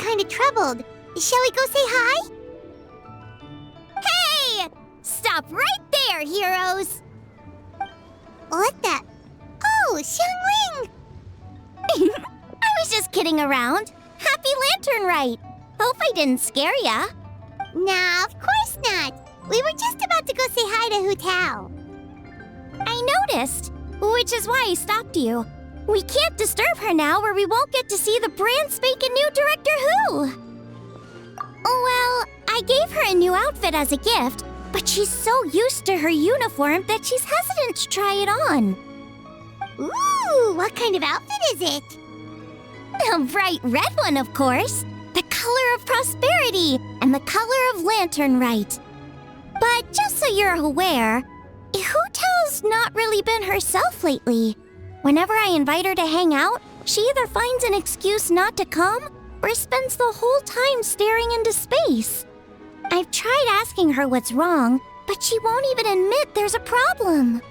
kind of troubled. Shall we go say hi? Hey! Stop right there, heroes! What the? Oh, Xiangling! I was just kidding around. Happy Lantern Rite. Hope I didn't scare ya. Nah, of course not. We were just about to go say hi to Hu Tao. I noticed, which is why I stopped you. We can't disturb her now or we won't get to see the brand spanking new Director Who. Well, I gave her a new outfit as a gift, but she's so used to her uniform that she's hesitant to try it on. Ooh, what kind of outfit is it? A bright red one, of course. The color of prosperity and the color of Lantern Rite. But just so you're aware, Hu Tao's not really been herself lately. Whenever I invite her to hang out, she either finds an excuse not to come or spends the whole time staring into space. I've tried asking her what's wrong, but she won't even admit there's a problem.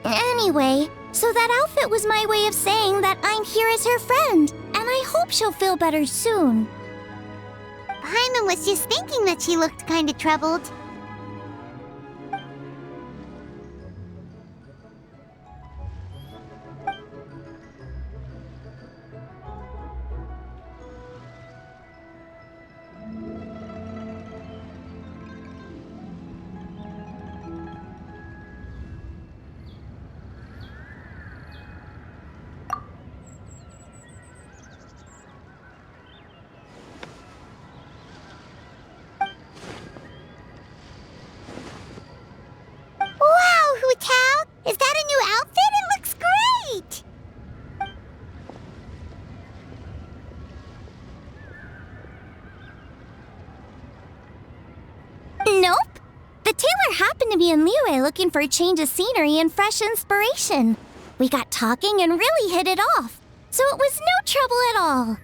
Anyway, so that outfit was my way of saying that I'm here as her friend, and I hope she'll feel better soon. Paimon was just thinking that she looked kind of troubled. Is that a new outfit? It looks great! Nope. The tailor happened to be in Liyue looking for a change of scenery and fresh inspiration. We got talking and really hit it off, so it was no trouble at all.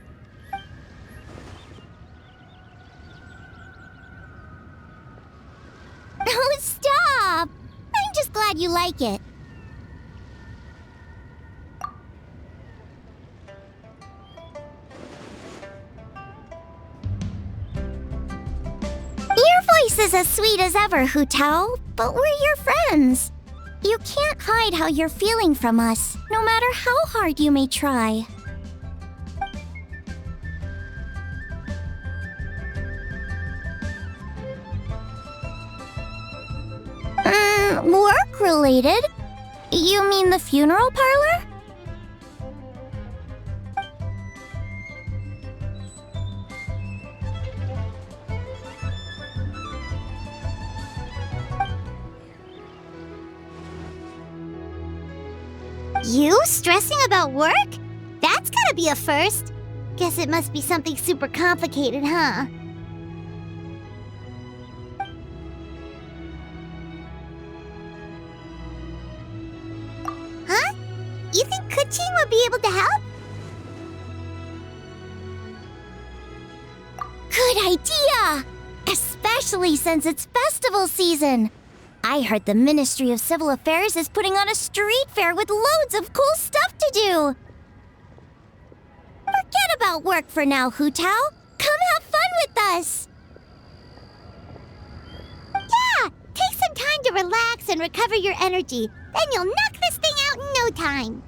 Oh, stop! I'm just glad you like it. Your voice is as sweet as ever, Hu Tao, but we're your friends. You can't hide how you're feeling from us, no matter how hard you may try. Work-related? You mean the funeral parlor? You stressing about work? That's gotta be a first. Guess it must be something super complicated, huh? Huh? You think Kuching would be able to help? Good idea! Especially since it's festival season. I heard the Ministry of Civil Affairs is putting on a street fair with loads of cool stuff to do. Forget about work for now, Hu Tao. Come have fun with us. Yeah! Take some time to relax and recover your energy. Then you'll knock this thing out in no time.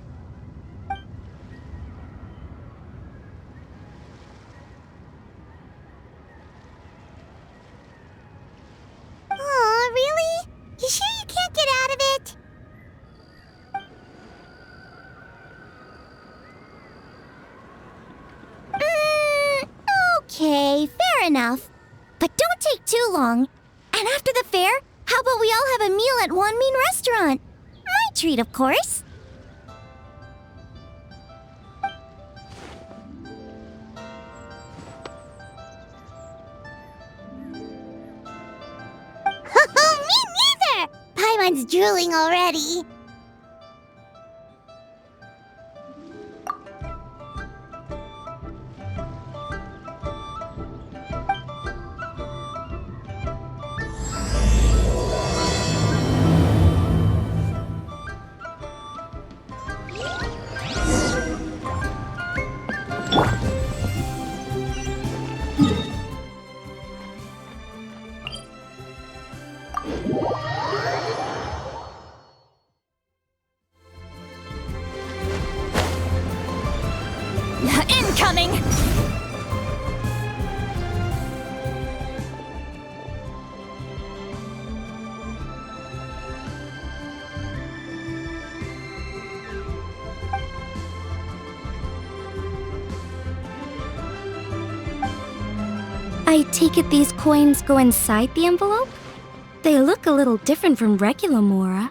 Oh, really? You sure you can't get out of it? Okay, fair enough. But don't take too long. And after the fair, how about we all have a meal at Wan Min restaurant? My treat, of course. Me neither! Paimon's drooling already. I take it these coins go inside the envelope? They look a little different from regular Mora.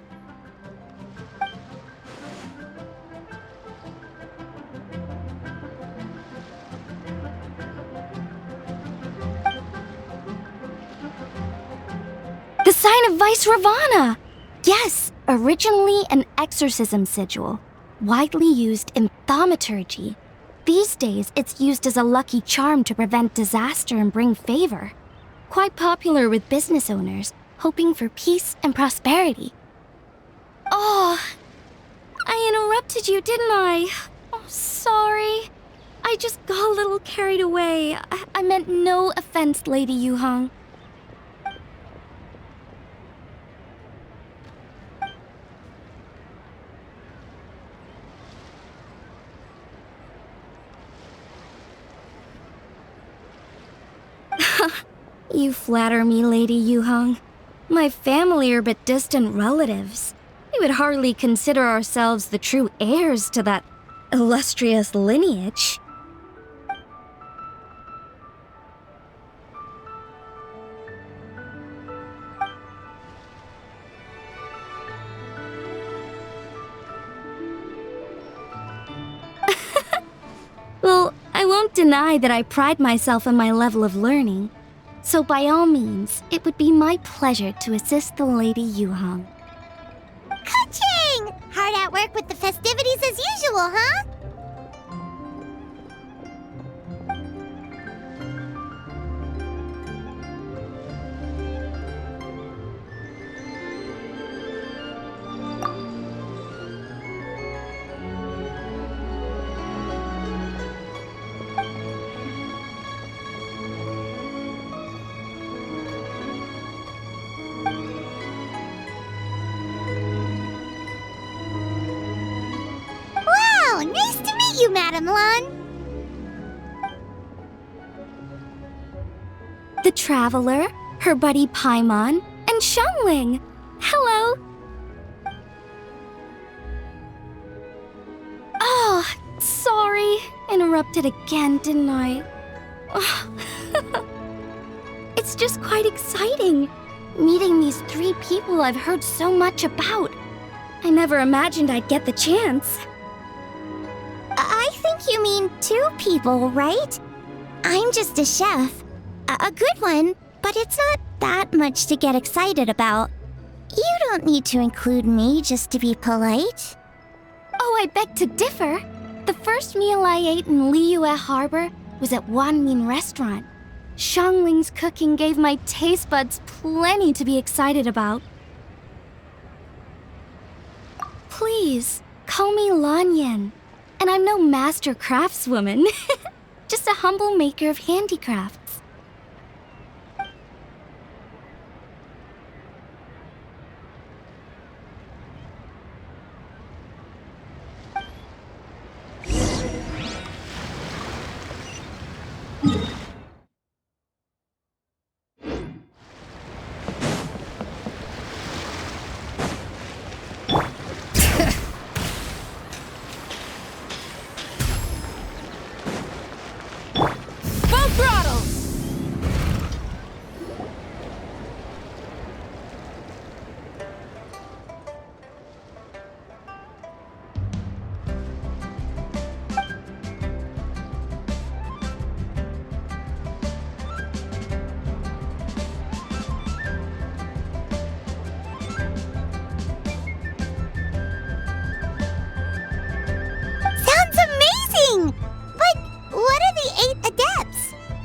The sign of Vice Ravana! Yes, originally an exorcism sigil, widely used in thaumaturgy. These days, it's used as a lucky charm to prevent disaster and bring favor. Quite popular with business owners, hoping for peace and prosperity. Oh, I interrupted you, didn't I? Oh, sorry. I just got a little carried away. I meant no offense, Lady Yuhong. You flatter me, Lady Yuhong. My family are but distant relatives. We would hardly consider ourselves the true heirs to that illustrious lineage. Well, I won't deny that I pride myself on my level of learning. So by all means, it would be my pleasure to assist the Lady Yuhong. Ka-ching! Hard at work with the festivities as usual, huh? Nice to meet you, Madam Lun. The Traveler, her buddy Paimon, and Xiangling. Hello. Oh, sorry. Interrupted again, didn't I? It's just quite exciting. Meeting these 3 people I've heard so much about. I never imagined I'd get the chance. I think you mean 2 people, right? I'm just a chef. A good one, but it's not that much to get excited about. You don't need to include me just to be polite. Oh, I beg to differ. The first meal I ate in Liyue Harbor was at Wanmin Restaurant. Xiangling's cooking gave my taste buds plenty to be excited about. Please, call me Lanyan. And I'm no master craftswoman. Just a humble maker of handicrafts.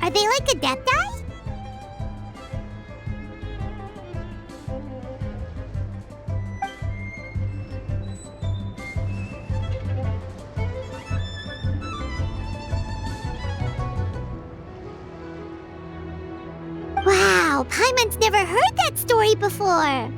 Are they like Adepti? Wow, Paimon's never heard that story before.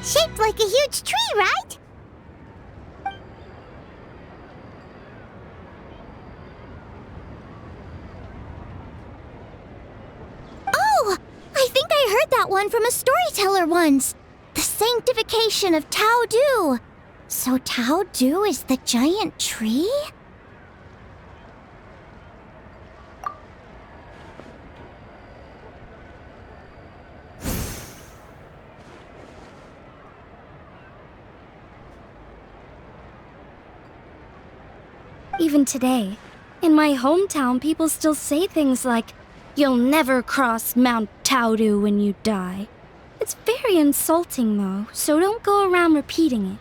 Shaped like a huge tree, right? that one from a storyteller once. The sanctification of Tao Du. So Tao Du is the giant tree? Even today, in my hometown, people still say things like, "You'll never cross Mount Taodu when you die." It's very insulting, though, so don't go around repeating it.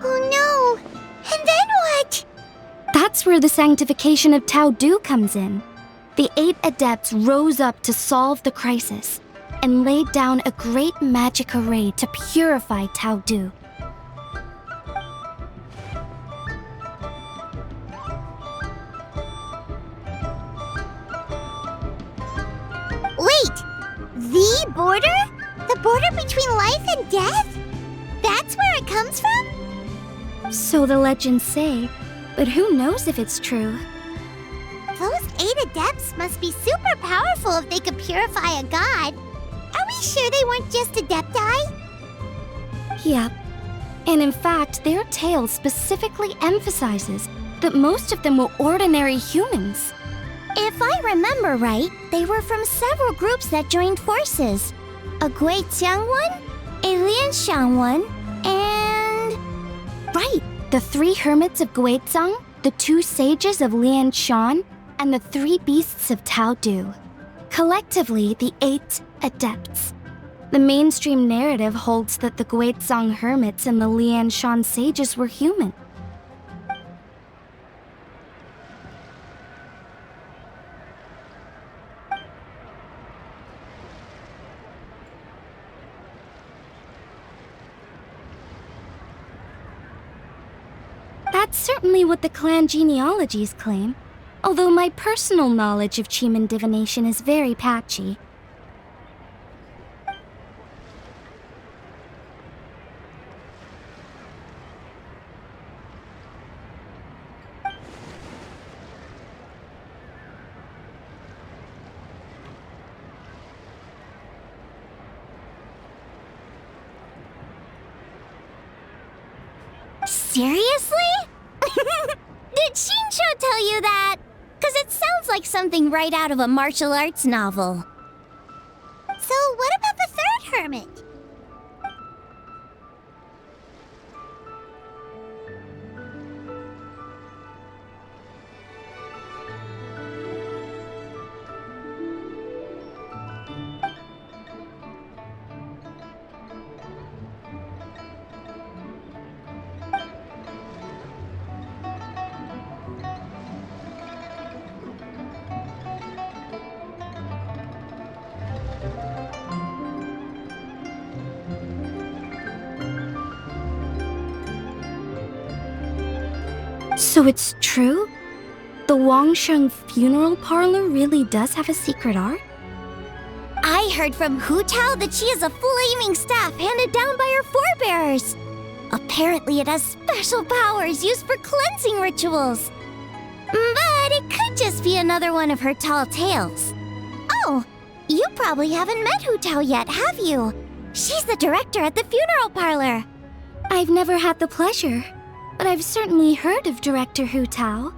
Oh no! And then what? That's where the sanctification of Taodu comes in. The 8 adepts rose up to solve the crisis and laid down a great magic array to purify Taodu. Wait! The border? The border between life and death? That's where it comes from? So the legends say, but who knows if it's true? Those 8 adepts must be super powerful if they could purify a god. Are we sure they weren't just adepti? Yep. And in fact, their tale specifically emphasizes that most of them were ordinary humans. If I remember right, they were from several groups that joined forces. A Guiqiang one, a Lianshan one, and... Right, the 3 hermits of Guizhang, the 2 sages of Lianshan, and the 3 beasts of Taodu. Collectively, the 8 adepts. The mainstream narrative holds that the Guizhang hermits and the Lianshan sages were human. That's certainly what the clan genealogies claim, although my personal knowledge of Chiman divination is very patchy. Seriously? Did Shinsho tell you that? Because it sounds like something right out of a martial arts novel. So what about the 3rd hermit? So it's true? The Wangsheng funeral parlor really does have a secret art? I heard from Hu Tao that she has a flaming staff handed down by her forebears. Apparently it has special powers used for cleansing rituals. But it could just be another one of her tall tales. Oh, you probably haven't met Hu Tao yet, have you? She's the director at the funeral parlor. I've never had the pleasure, but I've certainly heard of Director Hu Tao.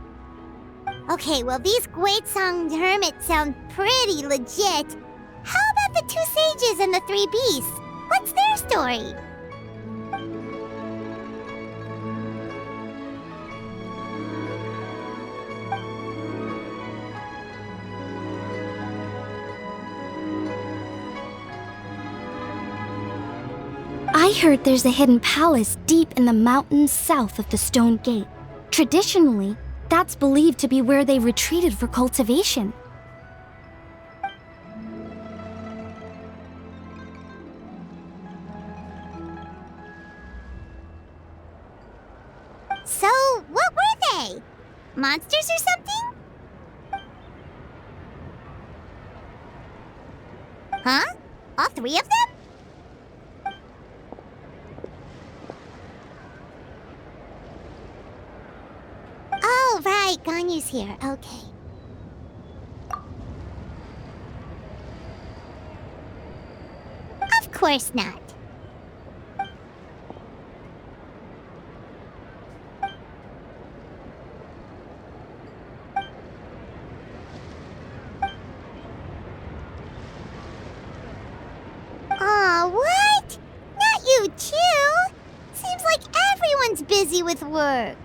Okay, well these Guizhang hermits sound pretty legit. How about the 2 sages and the 3 beasts? What's their story? I heard there's a hidden palace deep in the mountains south of the Stone Gate. Traditionally, that's believed to be where they retreated for cultivation. So, what were they? Monsters or something? Huh? All 3 of them? Ganyu's here, okay. Of course not. Aw, what? Not you too? Seems like everyone's busy with work.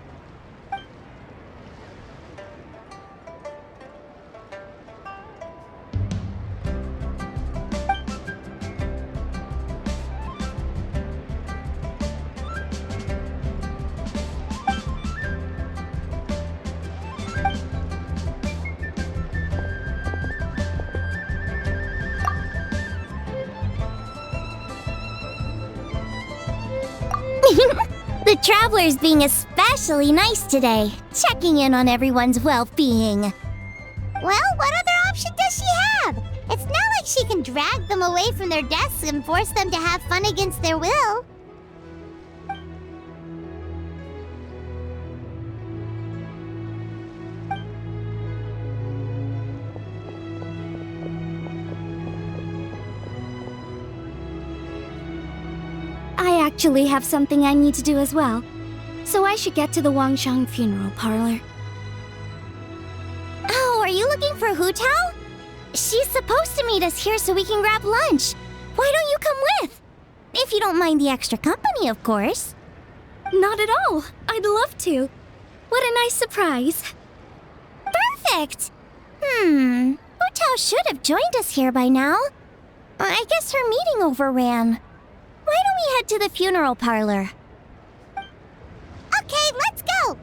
The traveler's being especially nice today, checking in on everyone's well-being. Well, what other option does she have? It's not like she can drag them away from their desks and force them to have fun against their will. I actually have something I need to do as well, so I should get to the Wangshang funeral parlor. Oh, are you looking for Hu Tao? She's supposed to meet us here so we can grab lunch. Why don't you come with? If you don't mind the extra company, of course. Not at all. I'd love to. What a nice surprise. Perfect! Hu Tao should have joined us here by now. I guess her meeting overran. Why don't we head to the funeral parlor? Okay, let's go!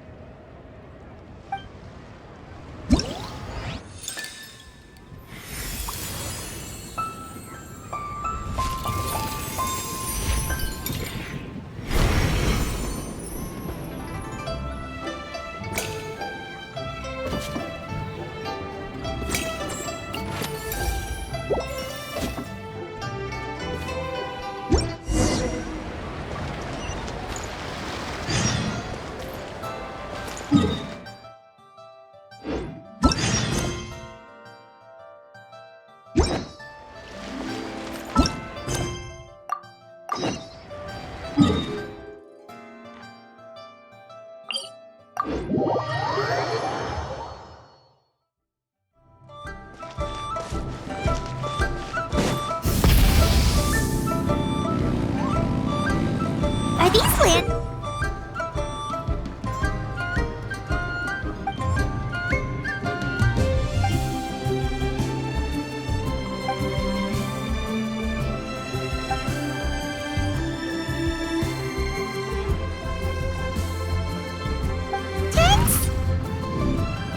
Are these lit?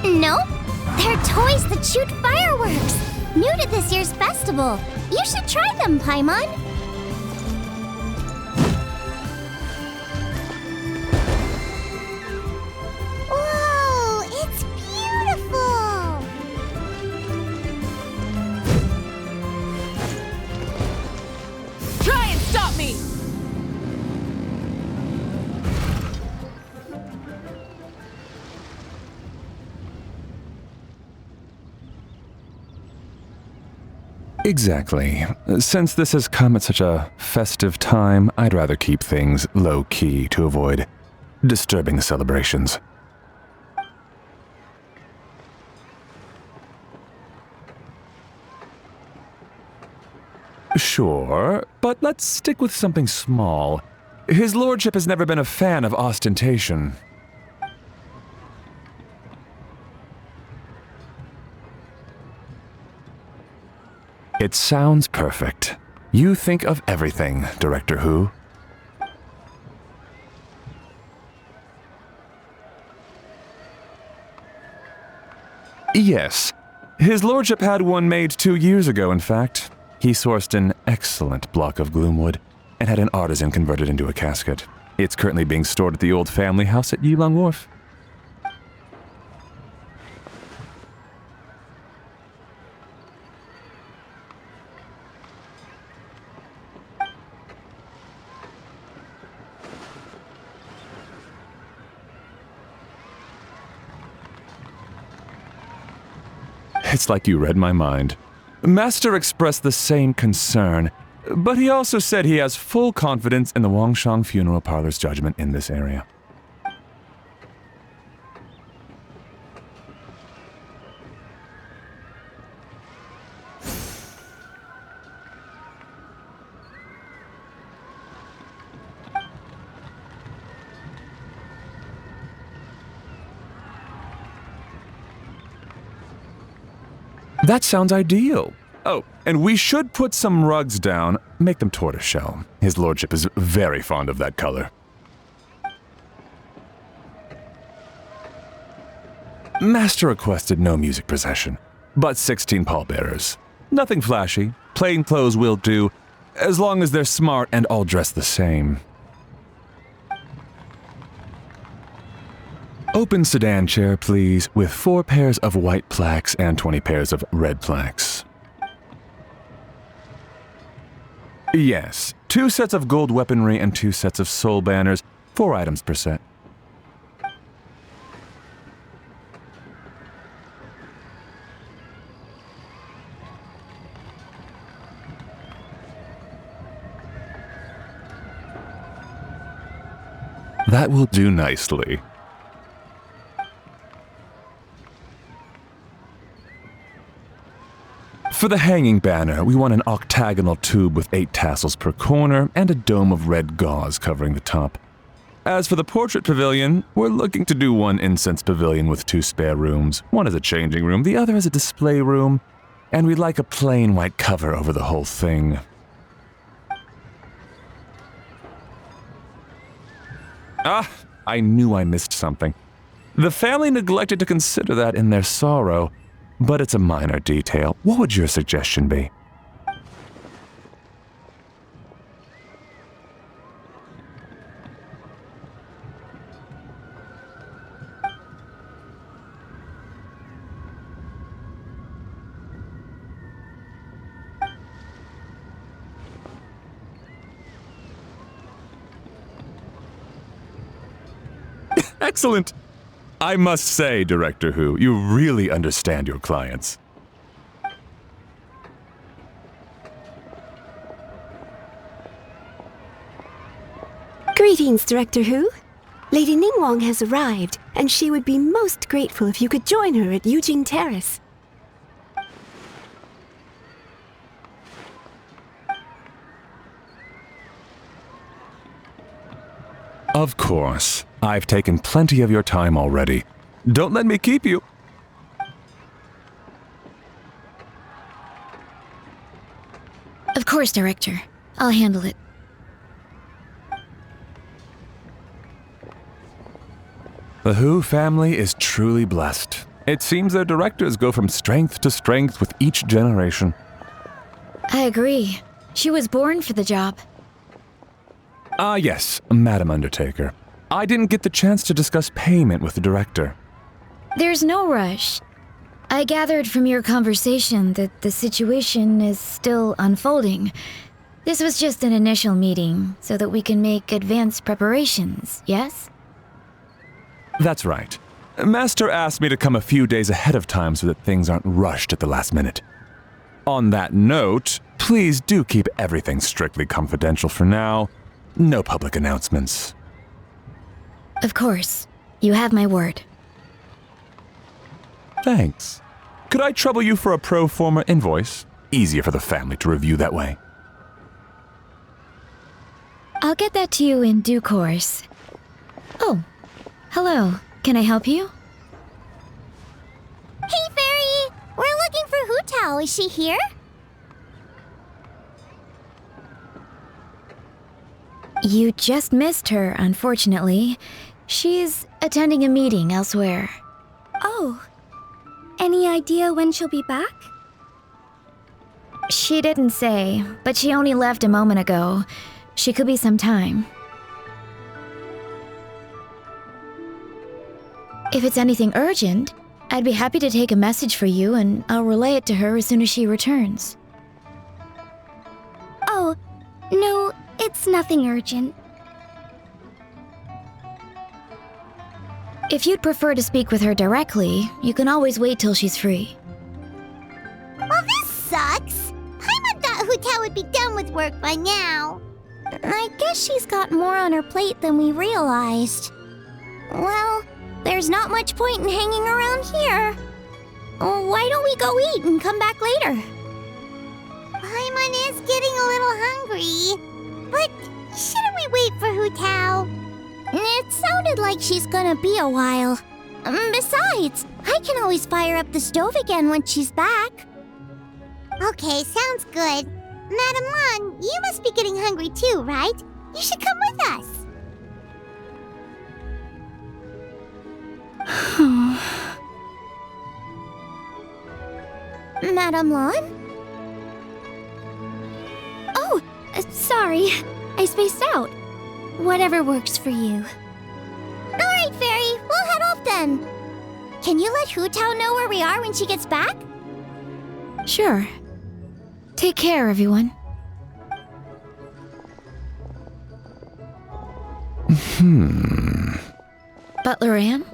Nope. They're toys that shoot fireworks. New to this year's festival. You should try them, Paimon. Whoa, it's beautiful! Try and stop me! Exactly. Since this has come at such a festive time, I'd rather keep things low-key to avoid disturbing the celebrations. Sure, but let's stick with something small. His lordship has never been a fan of ostentation. It sounds perfect. You think of everything, Director Hu. Yes. His lordship had one made 2 years ago, in fact. He sourced an excellent block of gloomwood and had an artisan convert it into a casket. It's currently being stored at the old family house at Yilong Wharf. It's like you read my mind. Master expressed the same concern, but he also said he has full confidence in the Wangshang Funeral Parlor's judgment in this area. That sounds ideal. Oh, and we should put some rugs down, make them tortoiseshell. His lordship is very fond of that color. Master requested no music procession, but 16 pallbearers. Nothing flashy, plain clothes will do, as long as they're smart and all dressed the same. Open sedan chair, please, with 4 pairs of white plaques and 20 pairs of red plaques. Yes, 2 sets of gold weaponry and 2 sets of soul banners, 4 items per set. That will do nicely. For the hanging banner, we want an octagonal tube with 8 tassels per corner and a dome of red gauze covering the top. As for the portrait pavilion, we're looking to do one incense pavilion with 2 spare rooms. One is a changing room, the other is a display room, and we'd like a plain white cover over the whole thing. Ah, I knew I missed something. The family neglected to consider that in their sorrow. But it's a minor detail. What would your suggestion be? Excellent! I must say, Director Who, you really understand your clients. Greetings, Director Who. Lady Ningguang has arrived, and she would be most grateful if you could join her at Yujing Terrace. Of course. I've taken plenty of your time already. Don't let me keep you. Of course, Director. I'll handle it. The Who family is truly blessed. It seems their directors go from strength to strength with each generation. I agree. She was born for the job. Ah, yes, Madam Undertaker. I didn't get the chance to discuss payment with the director. There's no rush. I gathered from your conversation that the situation is still unfolding. This was just an initial meeting, so that we can make advanced preparations, yes? That's right. Master asked me to come a few days ahead of time so that things aren't rushed at the last minute. On that note, please do keep everything strictly confidential for now. No public announcements. Of course. You have my word. Thanks. Could I trouble you for a pro forma invoice? Easier for the family to review that way. I'll get that to you in due course. Oh, hello. Can I help you? Hey, Fairy! We're looking for Hu Tao. Is she here? You just missed her, unfortunately. She's attending a meeting elsewhere. Oh. Any idea when she'll be back? She didn't say, but she only left a moment ago. She could be some time. If it's anything urgent, I'd be happy to take a message for you and I'll relay it to her as soon as she returns. Oh, no, it's nothing urgent. If you'd prefer to speak with her directly, you can always wait till she's free. sucks. Paimon thought Hu Tao would be done with work by now. I guess she's got more on her plate than we realized. Well, there's not much point in hanging around here. Why don't we go eat and come back later? Paimon is getting a little hungry. But shouldn't we wait for Hu Tao? It sounded like she's gonna be a while. Besides, I can always fire up the stove again when she's back. Okay, sounds good. Madam Lan, you must be getting hungry too, right? You should come with us. Madam Lan? Oh, sorry. I spaced out. Whatever works for you. Alright, Fairy, we'll head off then. Can you let Hu Tao know where we are when she gets back? Sure. Take care, everyone. Butler Anne?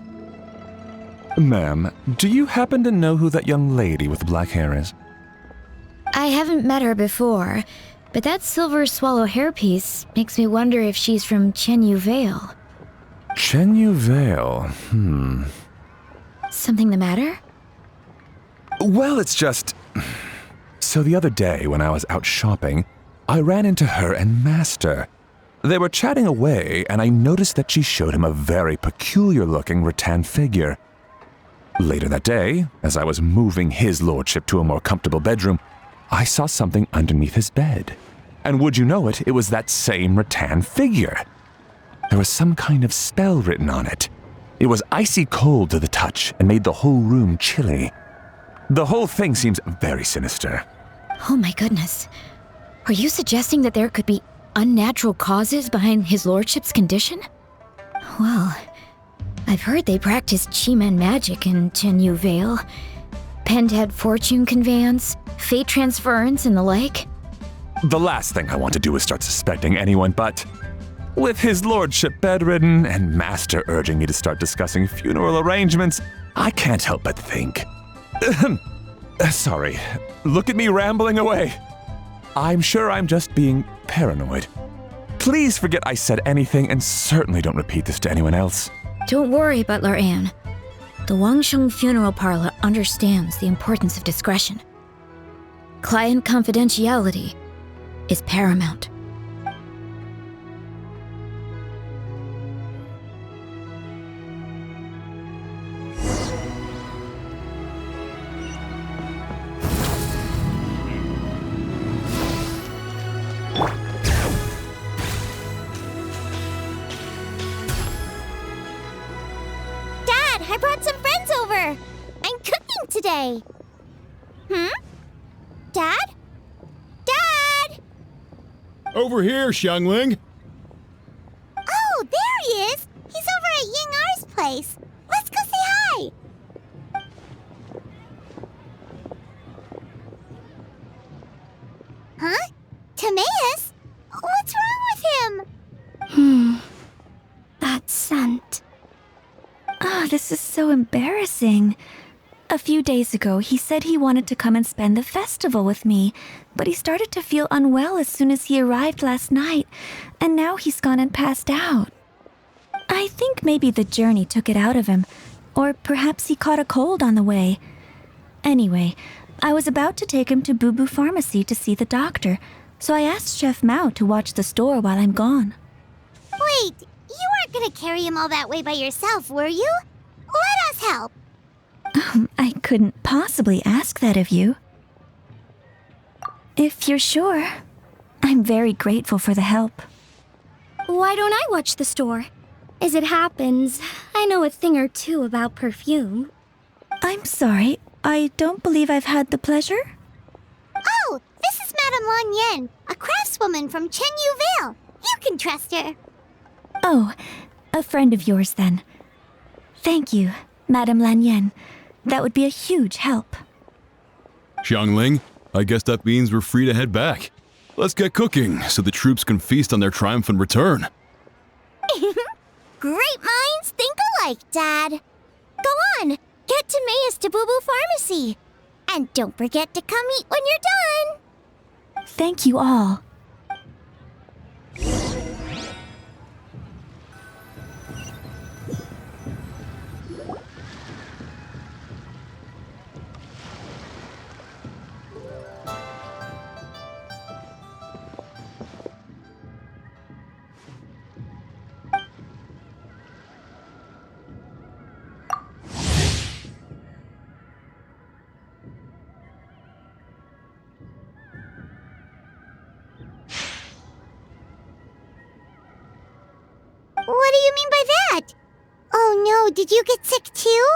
Ma'am, do you happen to know who that young lady with the black hair is? I haven't met her before, but that silver swallow hairpiece makes me wonder if she's from Chenyu Vale. Chenyu Vale, Something the matter? Well, it's just... So the other day when I was out shopping, I ran into her and Master. They were chatting away, and I noticed that she showed him a very peculiar-looking rattan figure. Later that day, as I was moving his lordship to a more comfortable bedroom, I saw something underneath his bed. And would you know it, it was that same rattan figure. There was some kind of spell written on it. It was icy cold to the touch and made the whole room chilly. The whole thing seems very sinister. Oh my goodness. Are you suggesting that there could be unnatural causes behind his lordship's condition? Well, I've heard they practice Chi-Man magic in Chenyu Vale. Pentad fortune conveyance, fate transference, and the like. The last thing I want to do is start suspecting anyone, but with his lordship bedridden and Master urging me to start discussing funeral arrangements, I can't help but think. Sorry, look at me rambling away. I'm sure I'm just being paranoid. Please forget I said anything and certainly don't repeat this to anyone else. Don't worry, Butler Anne. The Wangsheng Funeral Parlor understands the importance of discretion. Client confidentiality is paramount. I brought some friends over. I'm cooking today. Dad? Dad! Over here, Xiangling. Oh, there he is. He's over at Ying R's place. Let's go say hi. Huh? Timaeus? What's wrong with him? That scent. Ah, this is so embarrassing. A few days ago, he said he wanted to come and spend the festival with me, but he started to feel unwell as soon as he arrived last night, and now he's gone and passed out. I think maybe the journey took it out of him, or perhaps he caught a cold on the way. Anyway, I was about to take him to Boo Boo Pharmacy to see the doctor, so I asked Chef Mao to watch the store while I'm gone. Wait, you weren't gonna carry him all that way by yourself, were you? Let us help. I couldn't possibly ask that of you. If you're sure, I'm very grateful for the help. Why don't I watch the store? As it happens, I know a thing or two about perfume. I'm sorry, I don't believe I've had the pleasure. Oh, this is Madame Lan Yen, a craftswoman from Chenyu Vale. You can trust her. Oh, a friend of yours then. Thank you, Madame Lan Yen. That would be a huge help. Xiangling, I guess that means we're free to head back. Let's get cooking so the troops can feast on their triumphant return. Great minds think alike, Dad. Go on, get Timaeus to Boo Boo Pharmacy. And don't forget to come eat when you're done. Thank you all. What do you mean by that? Oh no, did you get sick too?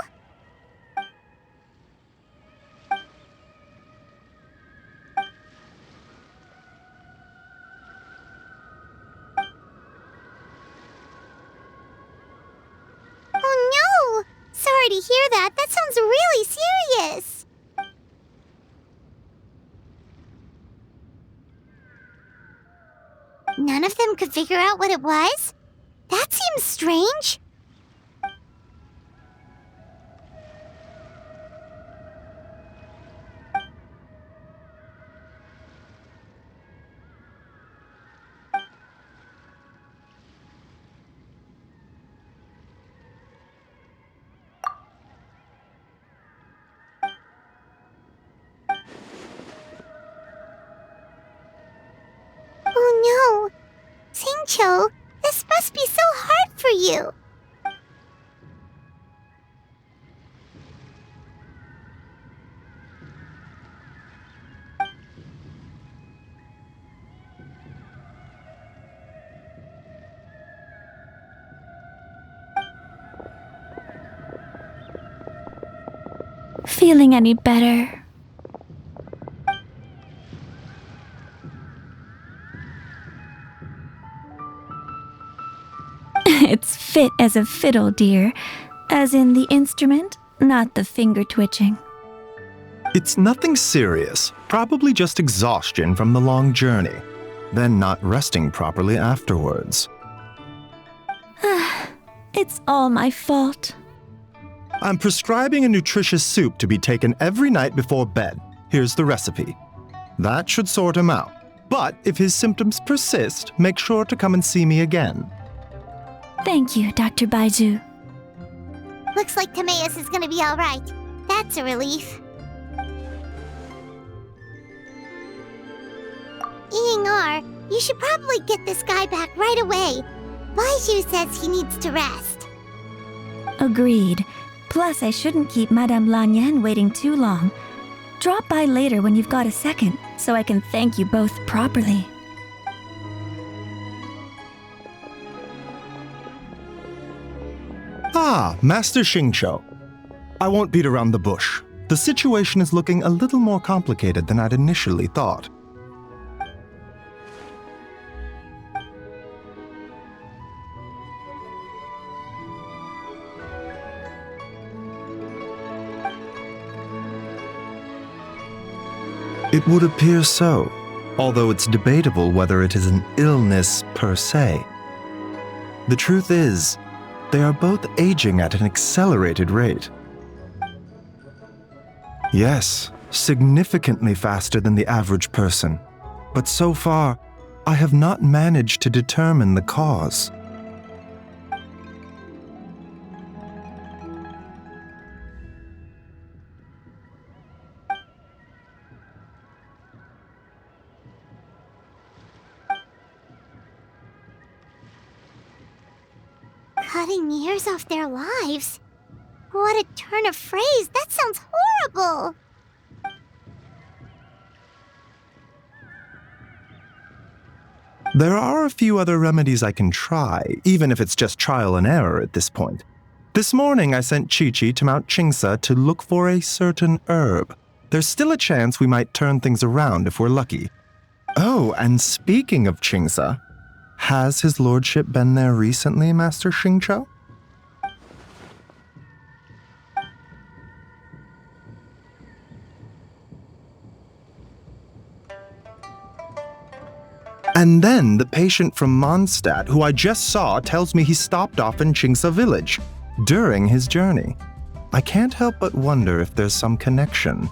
Oh no! Sorry to hear that. That sounds really serious. None of them could figure out what it was? That seems strange. Oh no! Singcho, this must be so hard for you. Feeling any better? It's fit as a fiddle, dear. As in the instrument, not the finger twitching. It's nothing serious, probably just exhaustion from the long journey, then not resting properly afterwards. It's all my fault. I'm prescribing a nutritious soup to be taken every night before bed. Here's the recipe. That should sort him out. But if his symptoms persist, make sure to come and see me again. Thank you, Dr. Baiju. Looks like Timaeus is gonna be alright. That's a relief. Eing-R, you should probably get this guy back right away. Baiju says he needs to rest. Agreed. Plus, I shouldn't keep Madame Lanyan waiting too long. Drop by later when you've got a second, so I can thank you both properly. Ah, Master Xingqiu. I won't beat around the bush. The situation is looking a little more complicated than I'd initially thought. It would appear so, although it's debatable whether it is an illness per se. The truth is, they are both aging at an accelerated rate. Yes, significantly faster than the average person. But so far, I have not managed to determine the cause. Cutting years off their lives? What a turn of phrase! That sounds horrible! There are a few other remedies I can try, even if it's just trial and error at this point. This morning I sent Chi-Chi to Mount Qingsa to look for a certain herb. There's still a chance we might turn things around if we're lucky. Oh, and speaking of Qingsa, has his lordship been there recently, Master Xingqiu? And then the patient from Mondstadt, who I just saw, tells me he stopped off in Qingsa village during his journey. I can't help but wonder if there's some connection.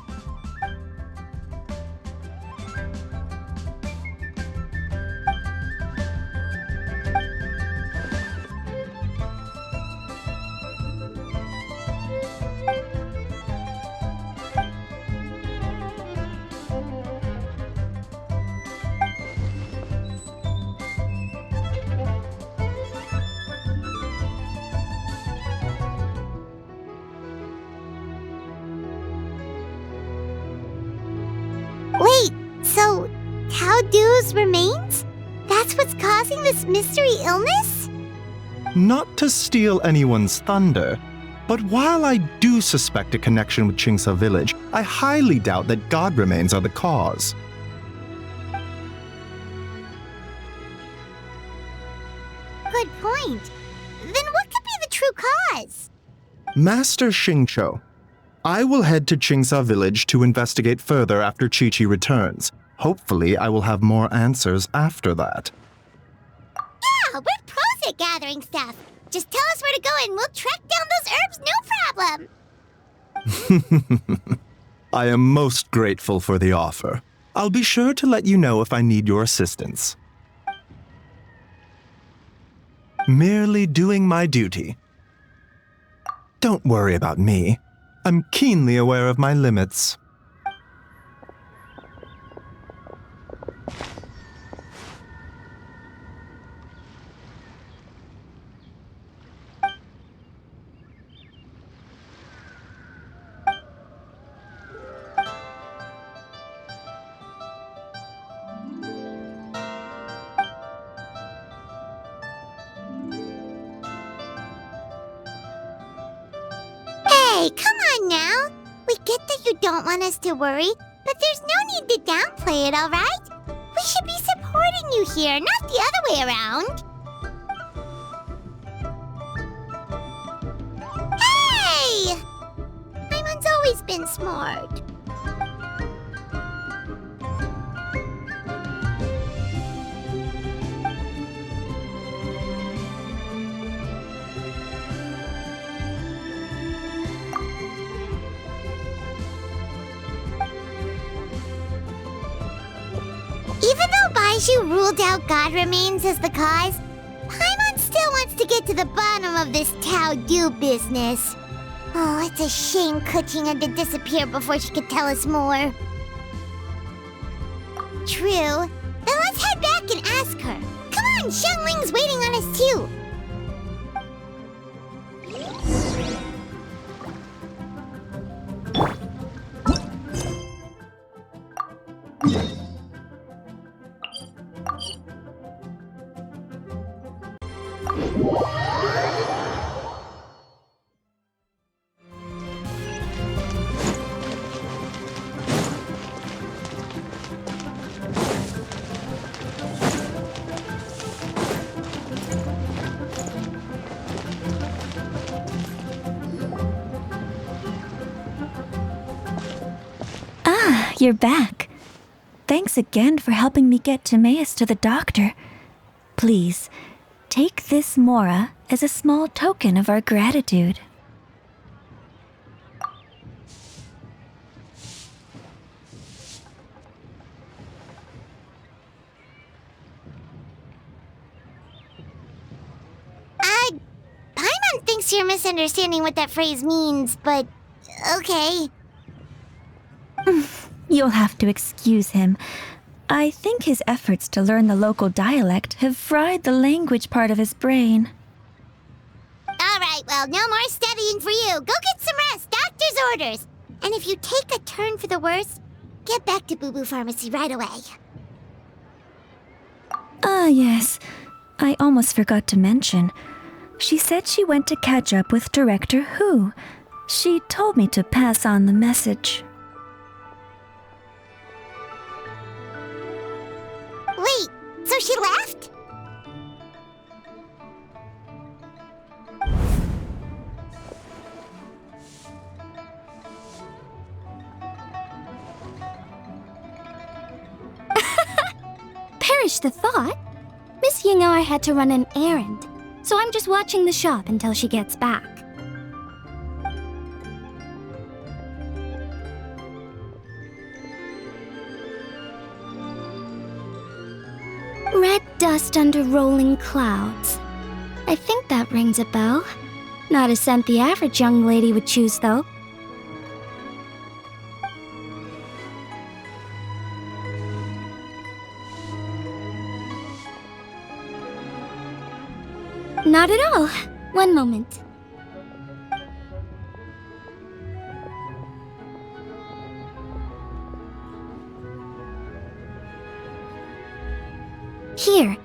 So, Tao Du's remains? That's what's causing this mystery illness? Not to steal anyone's thunder, but while I do suspect a connection with Qingce village, I highly doubt that god remains are the cause. Good point. Then what could be the true cause? Master Xingqiu, I will head to Qingce village to investigate further after Qiqi returns. Hopefully, I will have more answers after that. Yeah, we're pros at gathering stuff. Just tell us where to go and we'll track down those herbs, no problem. I am most grateful for the offer. I'll be sure to let you know if I need your assistance. Merely doing my duty. Don't worry about me. I'm keenly aware of my limits. Hey, come on now. We get that you don't want us to worry, but there's no need to downplay it, alright? We should be supporting you here, not the other way around. Hey! Paimon's always been smart. Even though Baizhu ruled out God remains as the cause, Paimon still wants to get to the bottom of this Tao Du business. Oh, it's a shame Kuqing had to disappear before she could tell us more. True. Then let's head back and ask her. Come on, Xiangling's waiting on us too. You're back. Thanks again for helping me get Timaeus to the doctor. Please, take this Mora as a small token of our gratitude. Paimon thinks you're misunderstanding what that phrase means, but okay. You'll have to excuse him. I think his efforts to learn the local dialect have fried the language part of his brain. Alright, well, no more studying for you. Go get some rest. Doctor's orders. And if you take a turn for the worse, get back to Boo Boo Pharmacy right away. Ah, yes. I almost forgot to mention. She said she went to catch up with Director Hu. She told me to pass on the message. Wait, so she left? Perish the thought. Miss Ying'er had to run an errand, so I'm just watching the shop until she gets back. Red dust under rolling clouds. I think that rings a bell. Not a scent the average young lady would choose, though. Not at all. One moment. Here,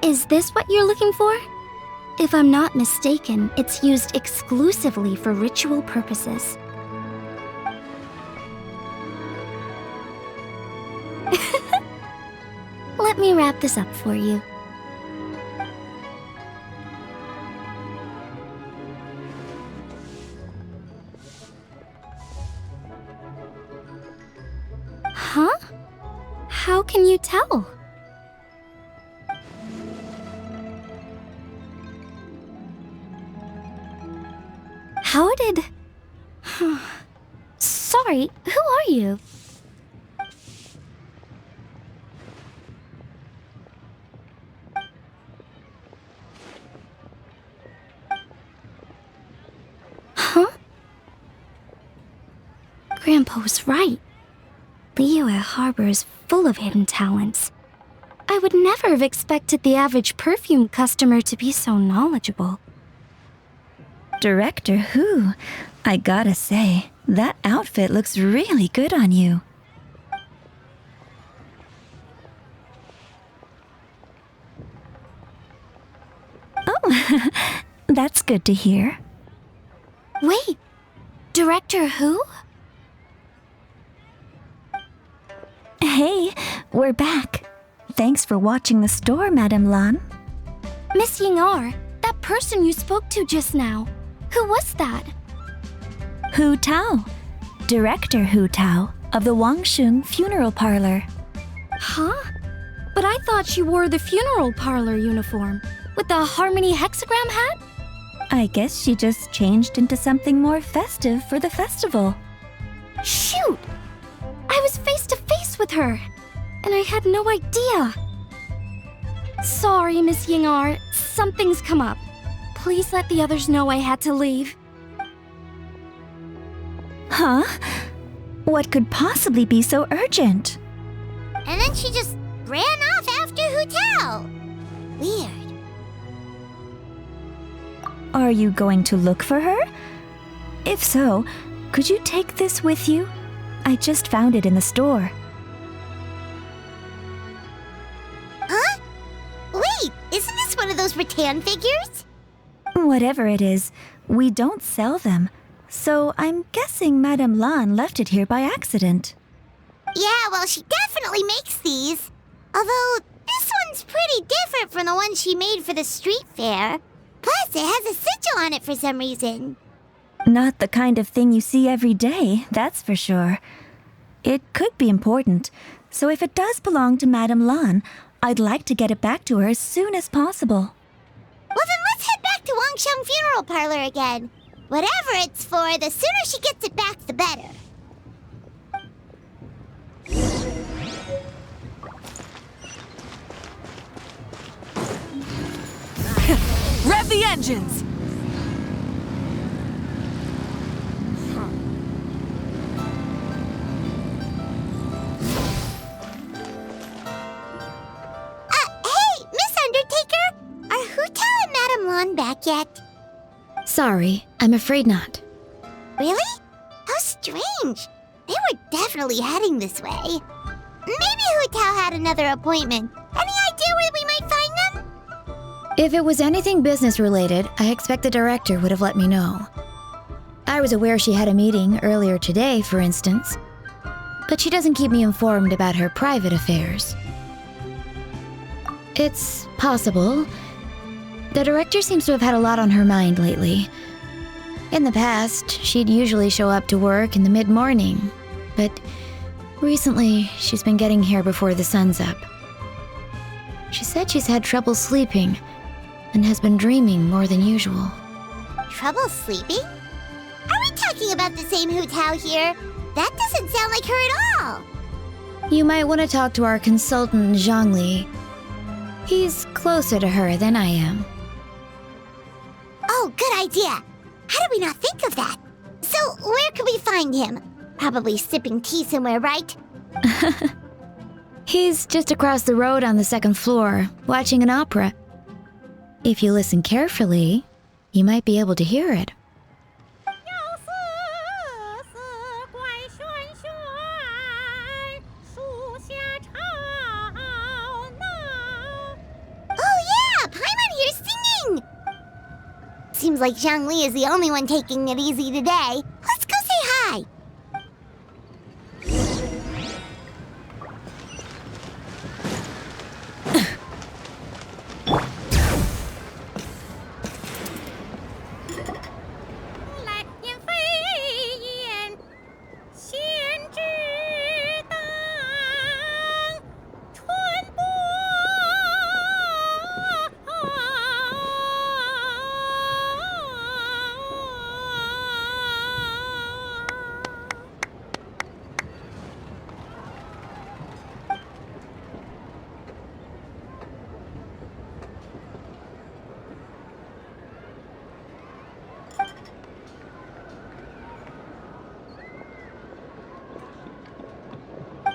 is this what you're looking for? If I'm not mistaken, it's used exclusively for ritual purposes. Let me wrap this up for you. Huh? How can you tell? How did... Sorry, who are you? Huh? Grandpa was right. Leo at Harbor is full of hidden talents. I would never have expected the average perfume customer to be so knowledgeable. Director Who? I gotta say, that outfit looks really good on you. Oh, that's good to hear. Wait, Director Who? Hey, we're back. Thanks for watching the store, Madame Lan. Miss Ying-ar, that person you spoke to just now. Who was that? Hu Tao, Director Hu Tao of the Wangsheng Funeral Parlor. Huh? But I thought she wore the funeral parlor uniform with the Harmony hexagram hat? I guess she just changed into something more festive for the festival. Shoot! I was face to face with her, and I had no idea. Sorry, Miss Ying-ar, something's come up. Please let the others know I had to leave. Huh? What could possibly be so urgent? And then she just ran off after Hu Tao. Weird. Are you going to look for her? If so, could you take this with you? I just found it in the store. Huh? Wait, isn't this one of those rattan figures? Whatever it is, we don't sell them. So I'm guessing Madame Lan left it here by accident. Yeah, well, she definitely makes these. Although, this one's pretty different from the one she made for the street fair. Plus, it has a sigil on it for some reason. Not the kind of thing you see every day, that's for sure. It could be important, so if it does belong to Madame Lan, I'd like to get it back to her as soon as possible. Well, then let's head back to Wangsheng Funeral Parlor again. Whatever it's for, the sooner she gets it back, the better. Rev the engines! Hey, Miss Undertaker! Are Hu Tao and Madame Lan back yet? Sorry, I'm afraid not. Really? How strange. They were definitely heading this way. Maybe Hu Tao had another appointment. Any idea where we might find them? If it was anything business related, I expect the director would have let me know. I was aware she had a meeting earlier today, for instance, but she doesn't keep me informed about her private affairs. It's possible. The director seems to have had a lot on her mind lately. In the past, she'd usually show up to work in the mid-morning, but recently she's been getting here before the sun's up. She said she's had trouble sleeping and has been dreaming more than usual. Trouble sleeping? Are we talking about the same Hu Tao here? That doesn't sound like her at all. You might want to talk to our consultant, Zhongli. He's closer to her than I am. Oh, good idea. How did we not think of that? So, where could we find him? Probably sipping tea somewhere, right? He's just across the road on the second floor, watching an opera. If you listen carefully, you might be able to hear it. seems like Zhongli is the only one taking it easy today. Let's go say hi.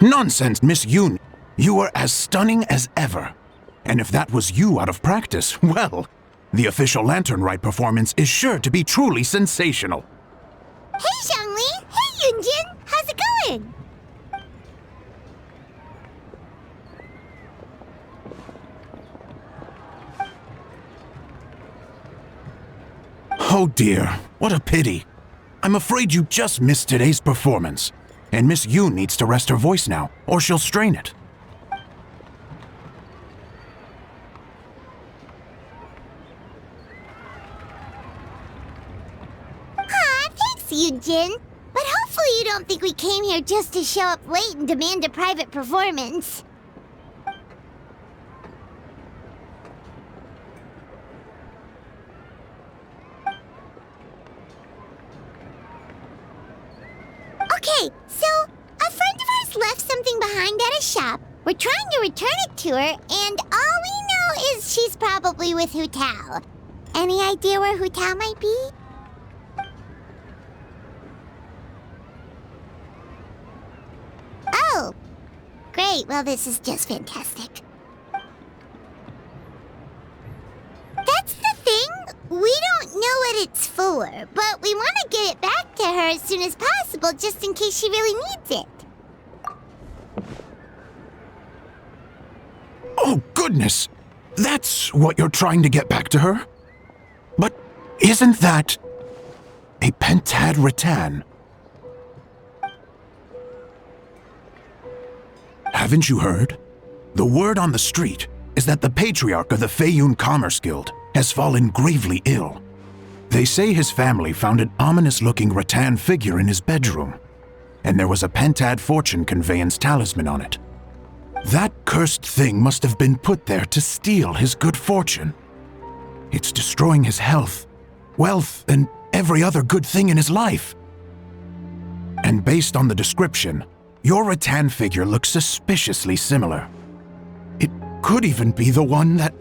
Nonsense, Miss Yoon. You were as stunning as ever. And if that was you out of practice, well, the official Lantern Rite performance is sure to be truly sensational. Hey, Zhongli! Hey, Yunjin! How's it going? Oh dear, what a pity. I'm afraid you just missed today's performance. And Miss Yoon needs to rest her voice now, or she'll strain it. Aw, thanks, Yunjin. But hopefully you don't think we came here just to show up late and demand a private performance. Okay, so a friend of ours left something behind at a shop. We're trying to return it to her, and all we know is she's probably with Hu Tao. Any idea where Hu Tao might be? Oh, great. Well, this is just fantastic. That's the thing. We don't know what it's for, but we want to get it back to her as soon as possible just in case she really needs it. Oh, goodness! That's what you're trying to get back to her? But isn't that a pentad rattan? Haven't you heard? The word on the street is that the patriarch of the Feiyun Commerce Guild has fallen gravely ill. They say his family found an ominous-looking rattan figure in his bedroom, and there was a pentad fortune conveyance talisman on it. That cursed thing must have been put there to steal his good fortune. It's destroying his health, wealth, and every other good thing in his life. And based on the description, your rattan figure looks suspiciously similar. It could even be the one that...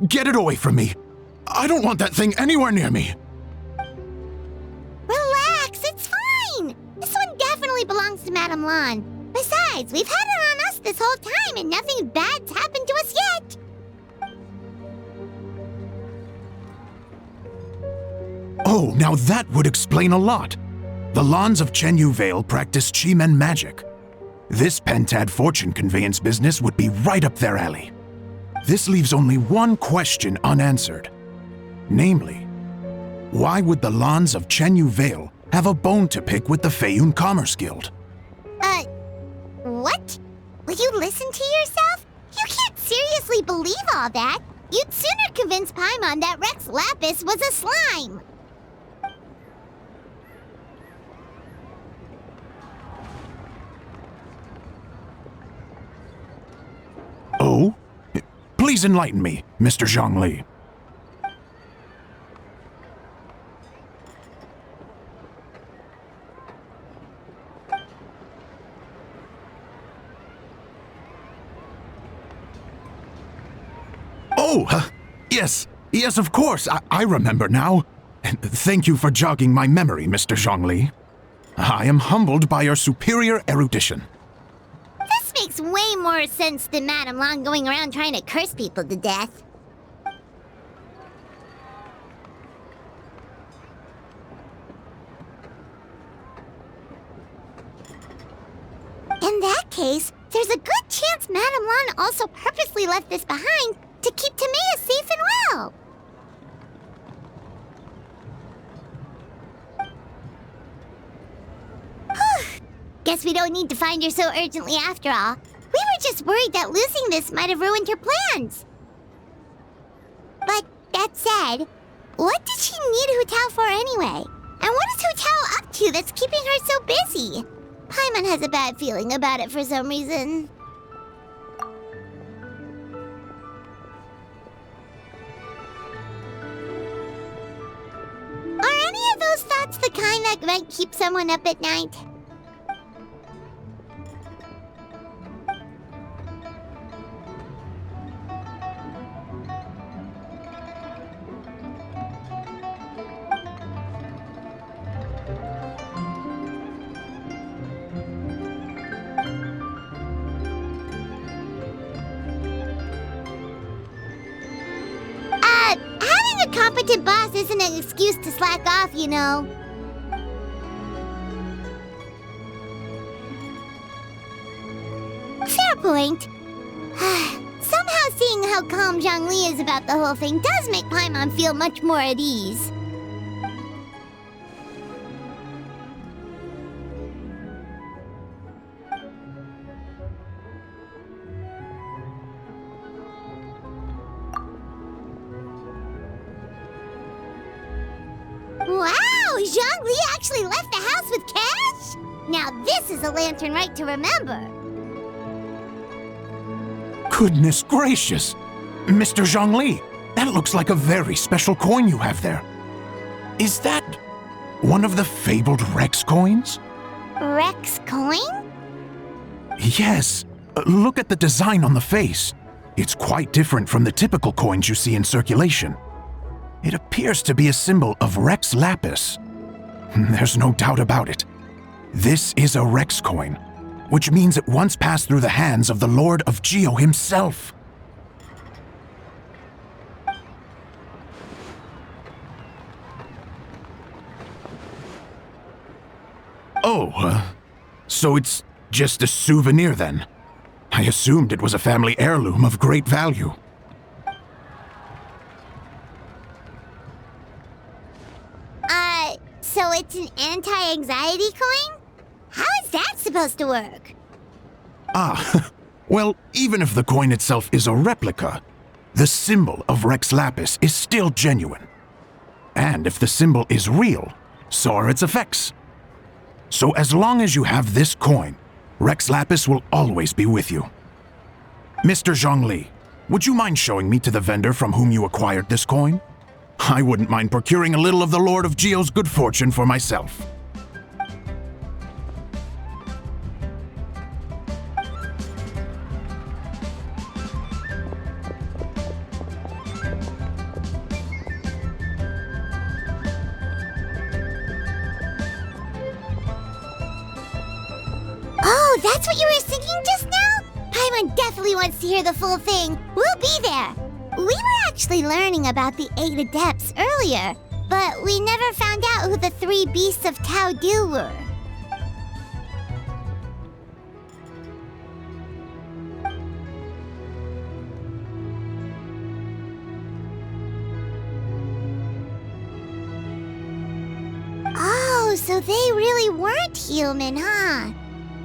get it away from me! I don't want that thing anywhere near me! Relax, it's fine! This one definitely belongs to Madame Lan. Besides, we've had it on us this whole time and nothing bad's happened to us yet! Oh, now that would explain a lot. The Lans of Chenyu Vale practice Chi-Men magic. This pentad fortune conveyance business would be right up their alley. This leaves only one question unanswered. Namely, why would the Lans of Chenyu Vale have a bone to pick with the Feiyun Commerce Guild? What? Will you listen to yourself? You can't seriously believe all that. You'd sooner convince Paimon that Rex Lapis was a slime. Oh? Please enlighten me, Mr. Zhongli. Oh, yes, of course. I remember now. And thank you for jogging my memory, Mr. Zhongli. I am humbled by your superior erudition. This makes way more sense than Madame Lan going around trying to curse people to death. In that case, there's a good chance Madame Lan also purposely left this behind to keep Tamea safe and well. Guess we don't need to find her so urgently after all. We were just worried that losing this might have ruined her plans. But that said, what did she need Hu Tao for anyway? And what is Hu Tao up to that's keeping her so busy? Paimon has a bad feeling about it for some reason. Are any of those thoughts the kind that might keep someone up at night? Having a competent boss isn't an excuse to slack off, you know. Fair point. Somehow seeing how calm Zhongli is about the whole thing does make Paimon feel much more at ease. Wow! Zhongli actually left the house with cash? Now this is a lantern Rite to remember. Goodness gracious! Mr. Zhongli, that looks like a very special coin you have there. Is that one of the fabled Rex coins? Rex coin? Yes. Look at the design on the face. It's quite different from the typical coins you see in circulation. It appears to be a symbol of Rex Lapis. There's no doubt about it. This is a Rex coin, which means it once passed through the hands of the Lord of Geo himself. Oh, so it's just a souvenir then? I assumed it was a family heirloom of great value. So it's an anti-anxiety coin? How is that supposed to work? Well, even if the coin itself is a replica, the symbol of Rex Lapis is still genuine. And if the symbol is real, so are its effects. So as long as you have this coin, Rex Lapis will always be with you. Mr. Zhongli, would you mind showing me to the vendor from whom you acquired this coin? I wouldn't mind procuring a little of the Lord of Geo's good fortune for myself. Oh, that's what you were singing just now? Paimon definitely wants to hear the full thing. We'll be there. We were actually learning about the 8 Adepts earlier, but we never found out who the 3 Beasts of Tao Dil were. Oh, so they really weren't human, huh?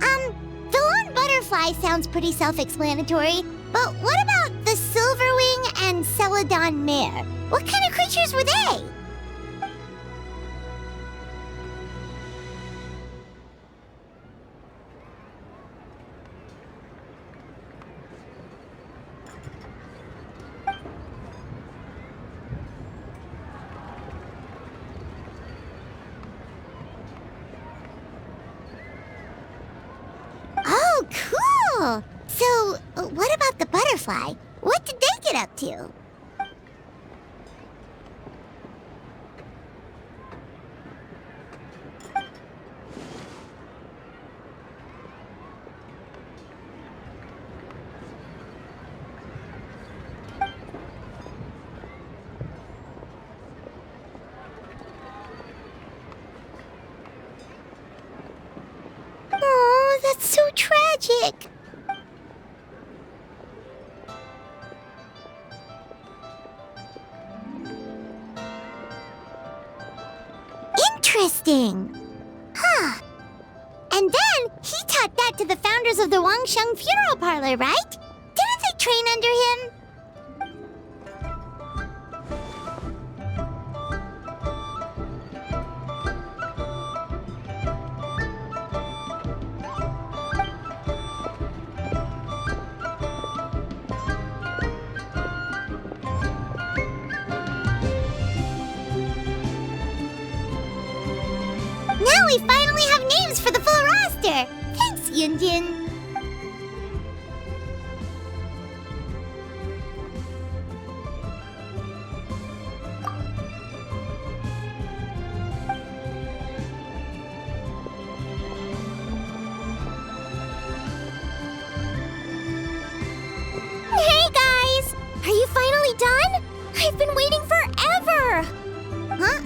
The lone butterfly sounds pretty self-explanatory, but what about the Silverwing and Celadon Mare? What kind of creatures were they? Oh, cool! So, what about the butterfly? What did they get up to? Oh, that's so tragic. Interesting. Huh. And then he that to the founders of the Wangsheng Funeral Parlor, right? Didn't they train under him? Now we finally have names for the full roster! Thanks, Yunjin! Hey guys! Are you finally done? I've been waiting forever! Huh?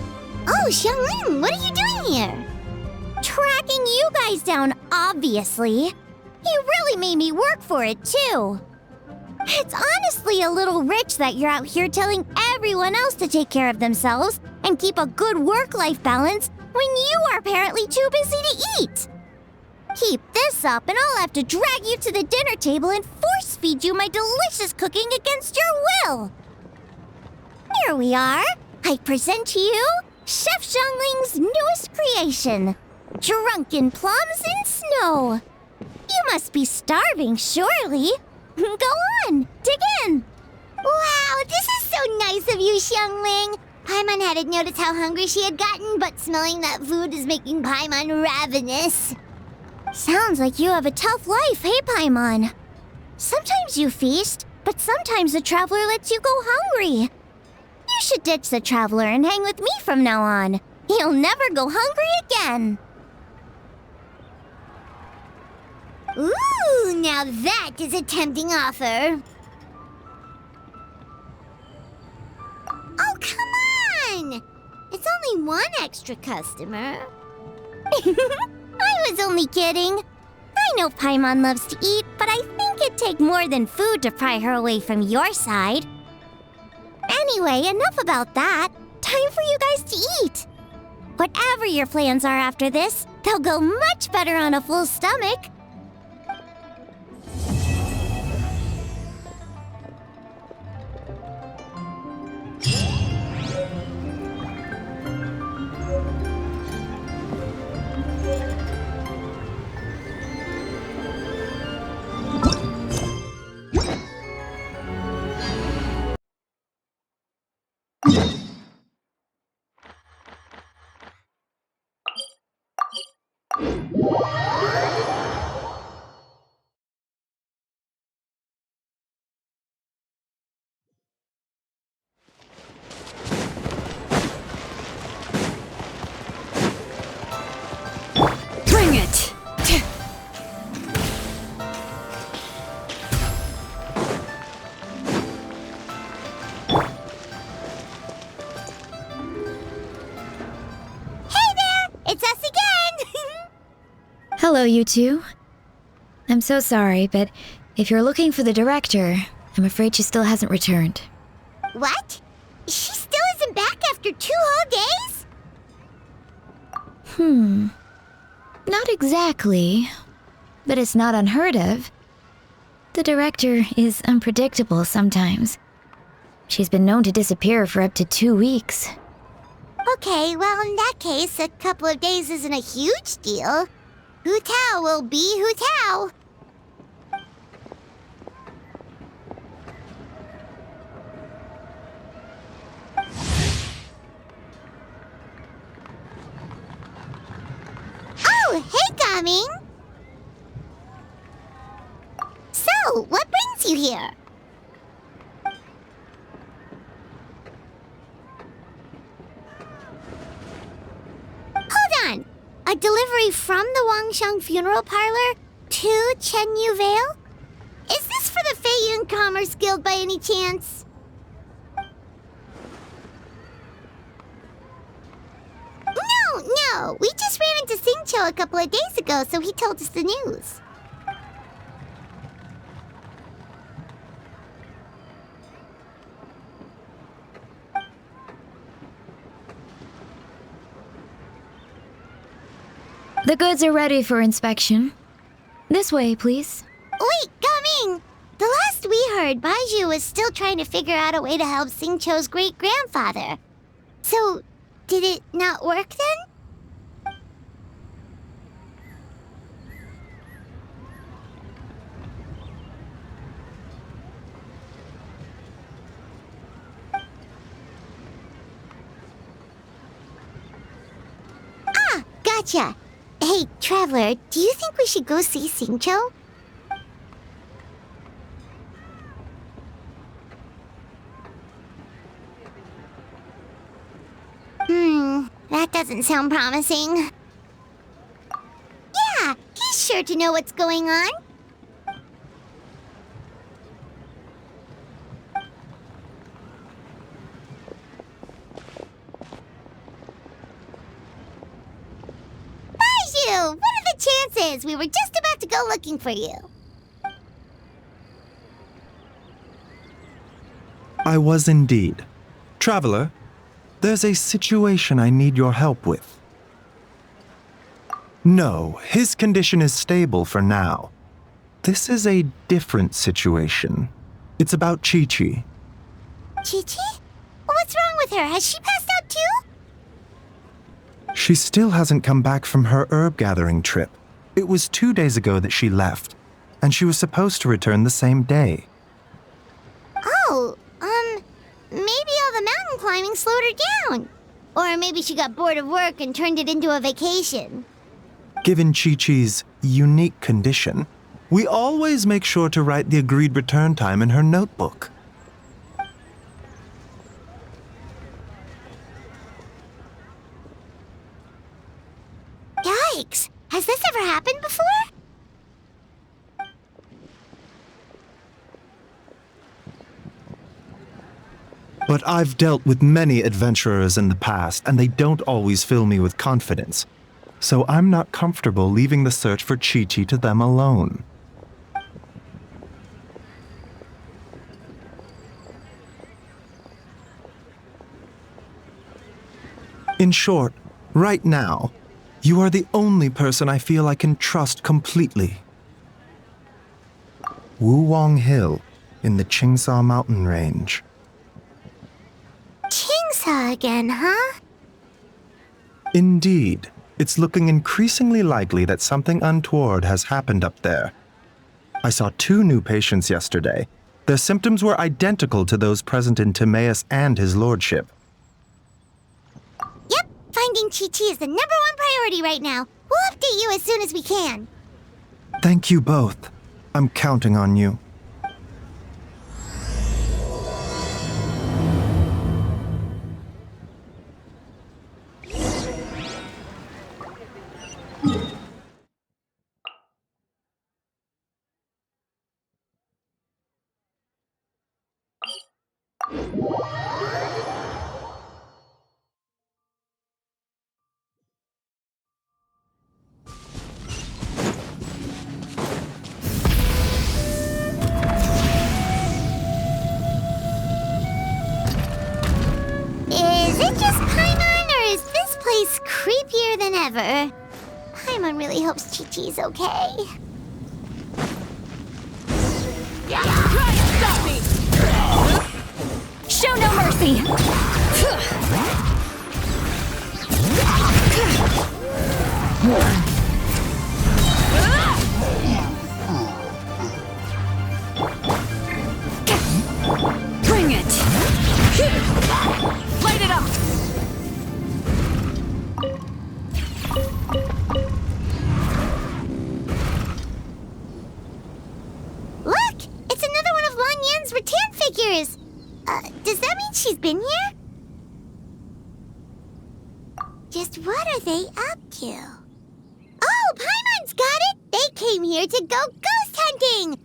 Oh, Xiangling, what are you doing here? Tracking you guys down, obviously. You really made me work for it, too. It's honestly a little rich that you're out here telling everyone else to take care of themselves and keep a good work-life balance when you are apparently too busy to eat. Keep this up and I'll have to drag you to the dinner table and force-feed you my delicious cooking against your will. Here we are. I present to you Chef Xiangling's newest creation, Drunken Plums in Snow. You must be starving, surely. Go on, dig in. Wow, this is so nice of you, Xiangling. Paimon hadn't noticed how hungry she had gotten, but smelling that food is making Paimon ravenous. Sounds like you have a tough life, hey, Paimon? Sometimes you feast, but sometimes the traveler lets you go hungry. You should ditch the traveler and hang with me from now on. You'll never go hungry again. Ooh, now that is a tempting offer. Oh, come on! It's only one extra customer. I was only kidding. I know Paimon loves to eat, but I think it'd take more than food to pry her away from your side. Anyway, enough about that. Time for you guys to eat. Whatever your plans are after this, they'll go much better on a full stomach. Bring it! It's us again! Hello, you two. I'm so sorry, but if you're looking for the director, I'm afraid she still hasn't returned. What? She still isn't back after 2 whole days? Not exactly, but it's not unheard of. The director is unpredictable sometimes. She's been known to disappear for up to 2 weeks. Okay, well, in that case, a couple of days isn't a huge deal. Hu Tao will be Hu Tao. Oh, hey, Gaming! So, what brings you here? Hold on! A delivery from the Wangsheng Funeral Parlor to Chenyu Vale? Is this for the Feiyun Commerce Guild by any chance? No, we just ran into Singcho a couple of days ago, so he told us the news. The goods are ready for inspection. This way, please. Wait, Gaming! The last we heard, Baiju was still trying to figure out a way to help Xingqiu's great-grandfather. So, did it not work then? Ah, gotcha. Hey, Traveler, do you think we should go see Xingqiu? That doesn't sound promising. Yeah, he's sure to know what's going on. Baiju, what are the chances? We were just about to go looking for you. I was indeed. Traveler, there's a situation I need your help with. No, his condition is stable for now. This is a different situation. It's about Chi-Chi. Chi-Chi? What's wrong with her? Has she passed out too? She still hasn't come back from her herb gathering trip. It was 2 days ago that she left, and she was supposed to return the same day. Oh, maybe all the mountain climbing slowed her down. Or maybe she got bored of work and turned it into a vacation. Given Chi-Chi's unique condition, we always make sure to write the agreed return time in her notebook. Yikes! Has this ever happened before? But I've dealt with many adventurers in the past, and they don't always fill me with confidence. So I'm not comfortable leaving the search for Chi-Chi to them alone. In short, right now, you are the only person I feel I can trust completely. Wuwang Hill, in the Qingsa mountain range. Qingsa again, huh? Indeed. It's looking increasingly likely that something untoward has happened up there. I saw 2 new patients yesterday. Their symptoms were identical to those present in Timaeus and his lordship. Yep, finding Chi-Chi is the #1 priority right now. We'll update you as soon as we can. Thank you both. I'm counting on you. Is it just Paimon, or is this place creepier than ever? Paimon really hopes Chi-Chi's okay. Try to stop me! Show no mercy! Bring it! Light it up! Look! It's another one of Lan Yan's rattan figures! Does that mean she's been here? Just what are they up to? Oh, Paimon's got it! They came here to go ghost hunting!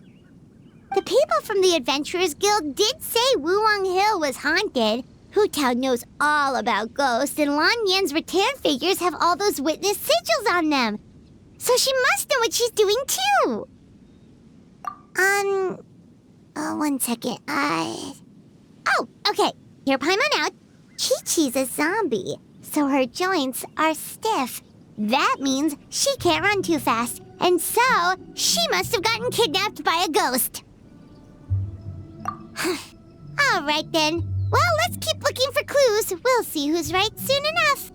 The people from the Adventurers Guild did say Wuwang Hill was haunted. Hu-Tao knows all about ghosts, and Lan Yan's rattan figures have all those witness sigils on them. So she must know what she's doing, too. One second, Oh, okay. Hear Paimon out. Chi-Chi's a zombie, so her joints are stiff. That means she can't run too fast, And so, she must have gotten kidnapped by a ghost. Alright then. Well, let's keep looking for clues. We'll see who's right soon enough.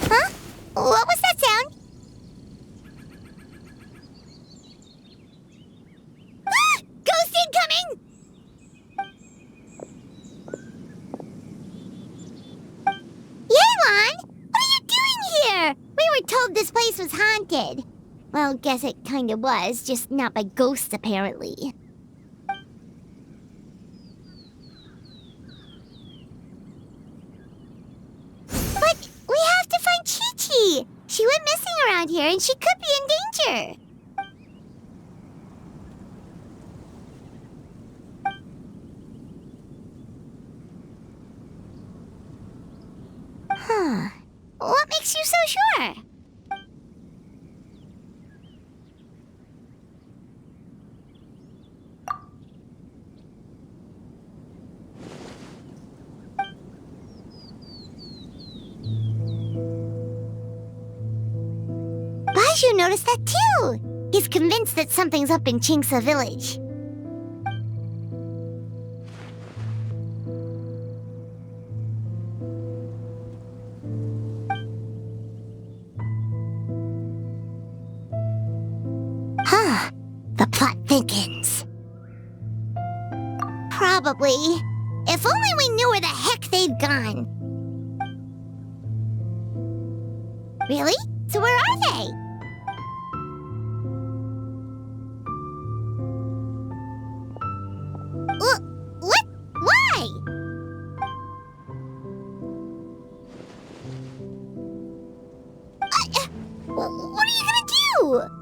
Huh? What was that sound? Ah! Ghost incoming! Yelan! What are you doing here? We were told this place was haunted. Well, guess it kinda was, just not by ghosts apparently. But we have to find Chi-Chi! She went missing around here and she could be in danger. Huh. What makes you so sure? Baiju noticed that too. He's convinced that something's up in Chingsa village. Huh. The plot thickens. Probably. If only we knew where the heck they'd gone. Really? So where are they? What? Why? What are you gonna do?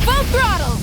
Full throttle!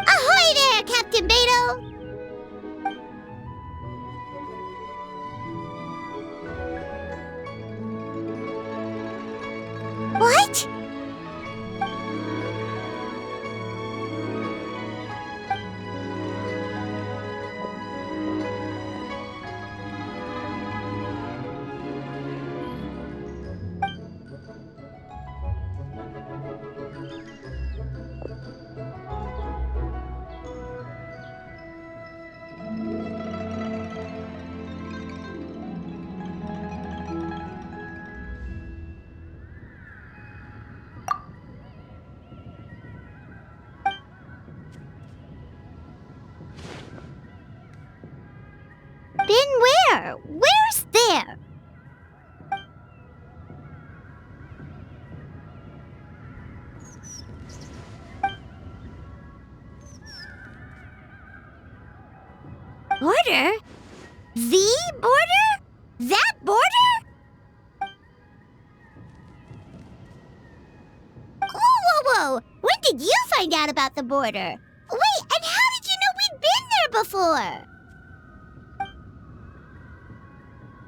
Ahoy there, Captain Beto! What? Been where? Where's there? Border? The border? That border? Whoa! When did you find out about the border? Wait, and how did you know we'd been there before?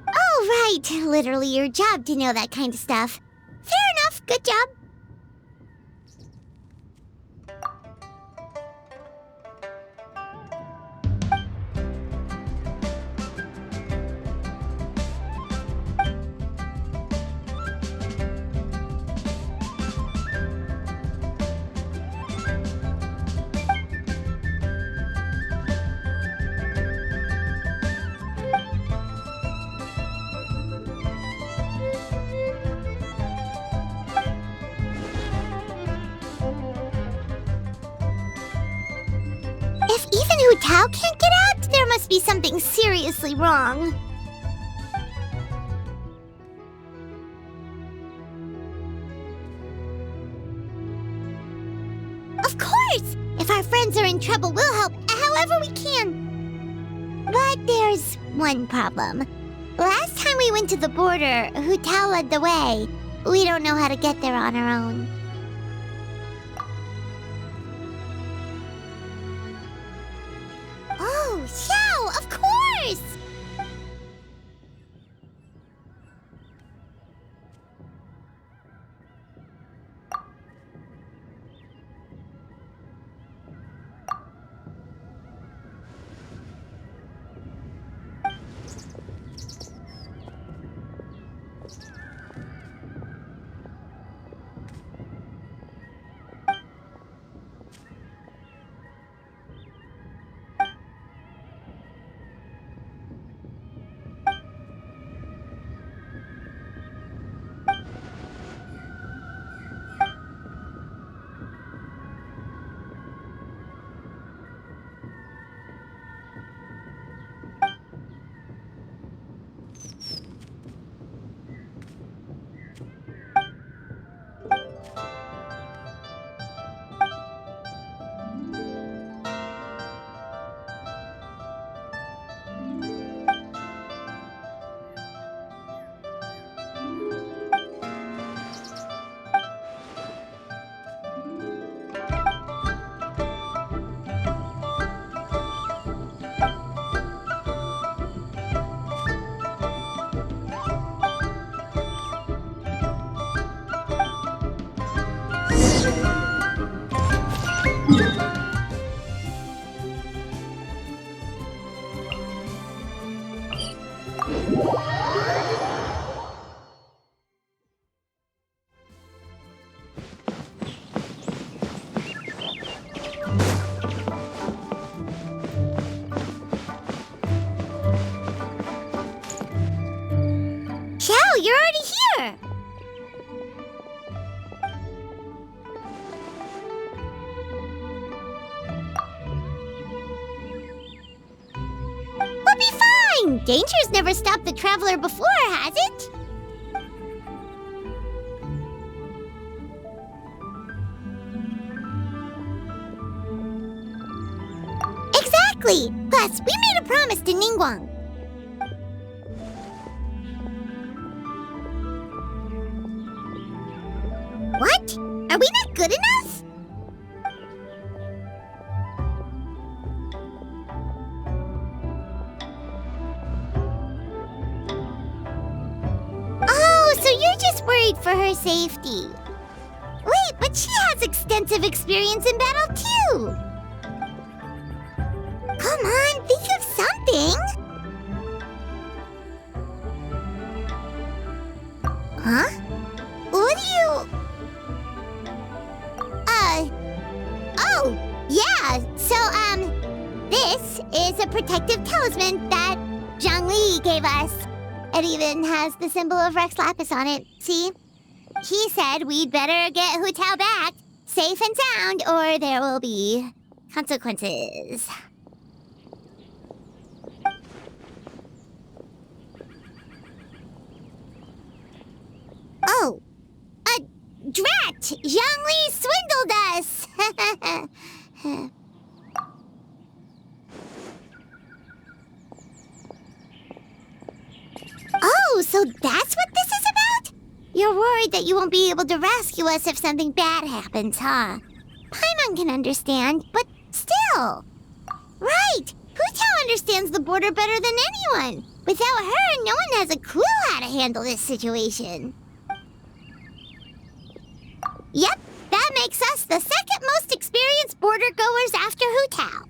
Oh, right. Literally your job to know that kind of stuff. Fair enough. Good job. If even Hu Tao can't get out, there must be something seriously wrong. Of course! If our friends are in trouble, we'll help however we can. But there's one problem. Last time we went to the border, Hu Tao led the way. We don't know how to get there on our own. Oh, Xiao, of course! Xiao, you're already here! We'll be fine! Danger's never stopped the traveler before, has it? Exactly! Plus, we made a promise to Ningguang. What? Are we not good enough? Oh, so you're just worried for her safety. Wait, but she has extensive experience in battle too. Come on, think of something. Huh? What do you... Oh, yeah, so, this is a protective talisman that Zhongli gave us. It even has the symbol of Rex Lapis on it, see? He said we'd better get Hu Tao back, safe and sound, or there will be consequences. Oh, drat! Zhongli swindled us! So that's what this is about? You're worried that you won't be able to rescue us if something bad happens, huh? Paimon can understand, but still. Right! Hu-Tao understands the border better than anyone. Without her, no one has a clue how to handle this situation. Yep, that makes us the second most experienced border goers after Hu-Tao.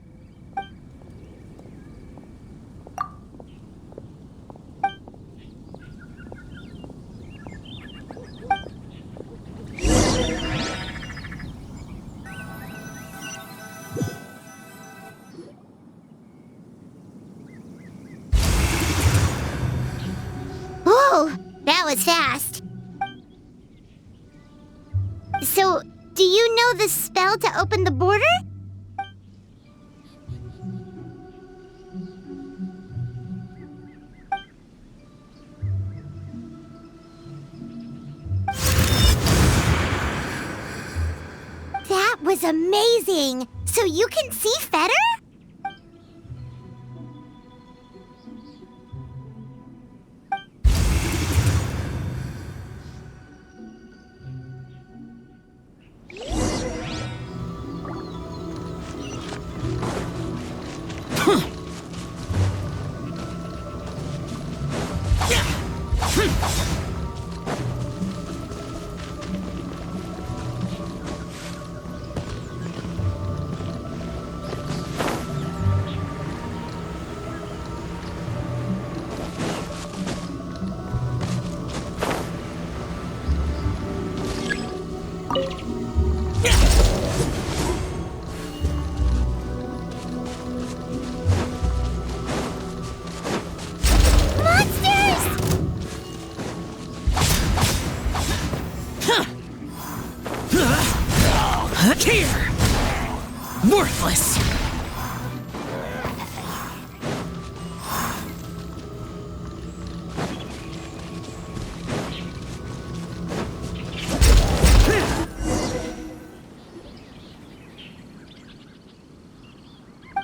Whoa, that was fast. So, do you know the spell to open the border? That was amazing! So you can see Fetter? Here! Worthless!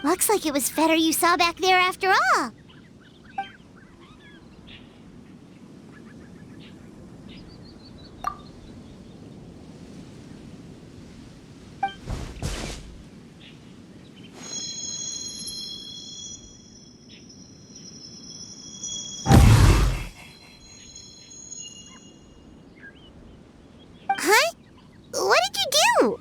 Looks like it was Fetter you saw back there after all. Huh? What did you do?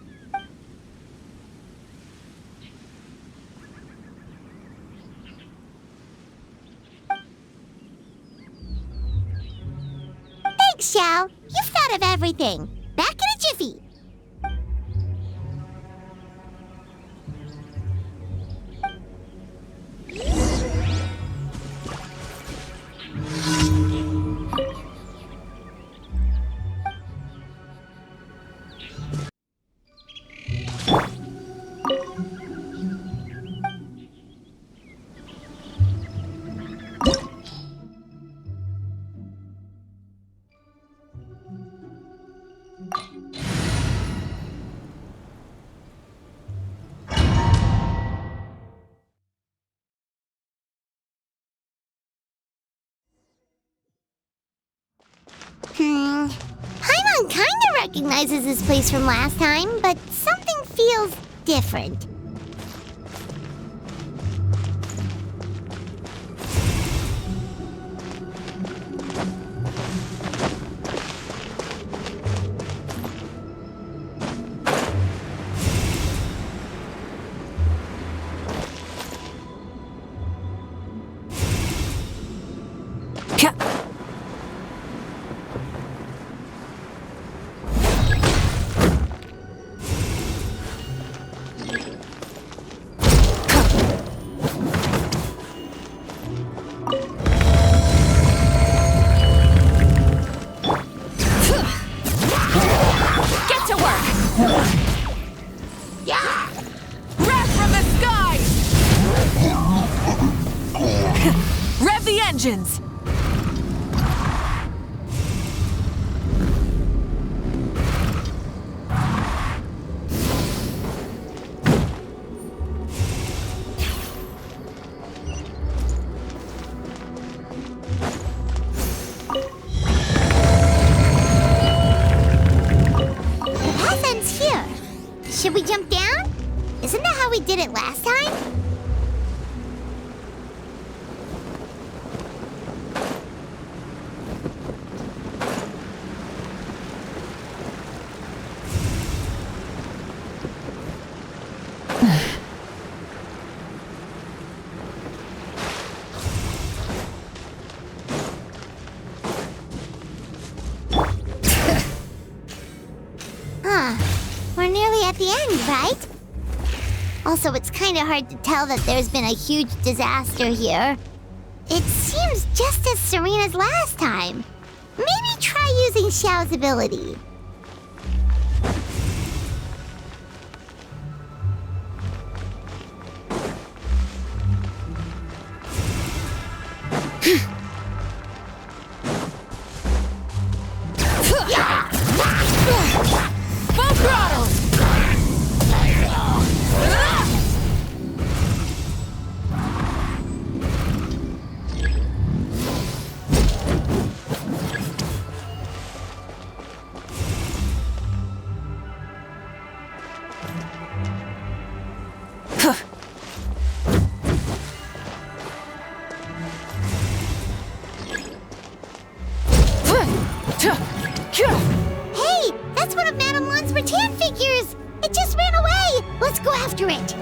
Thanks, Xiao. You've thought of everything. Back in a jiffy. Paimon kinda recognizes this place from last time, but something feels different. Engines! the end, right? Also, it's kind of hard to tell that there's been a huge disaster here. It seems just as serene as last time. Maybe try using Xiao's ability. Full throttle! Hey, that's one of Madame Lan's rattan figures! It just ran away! Let's go after it!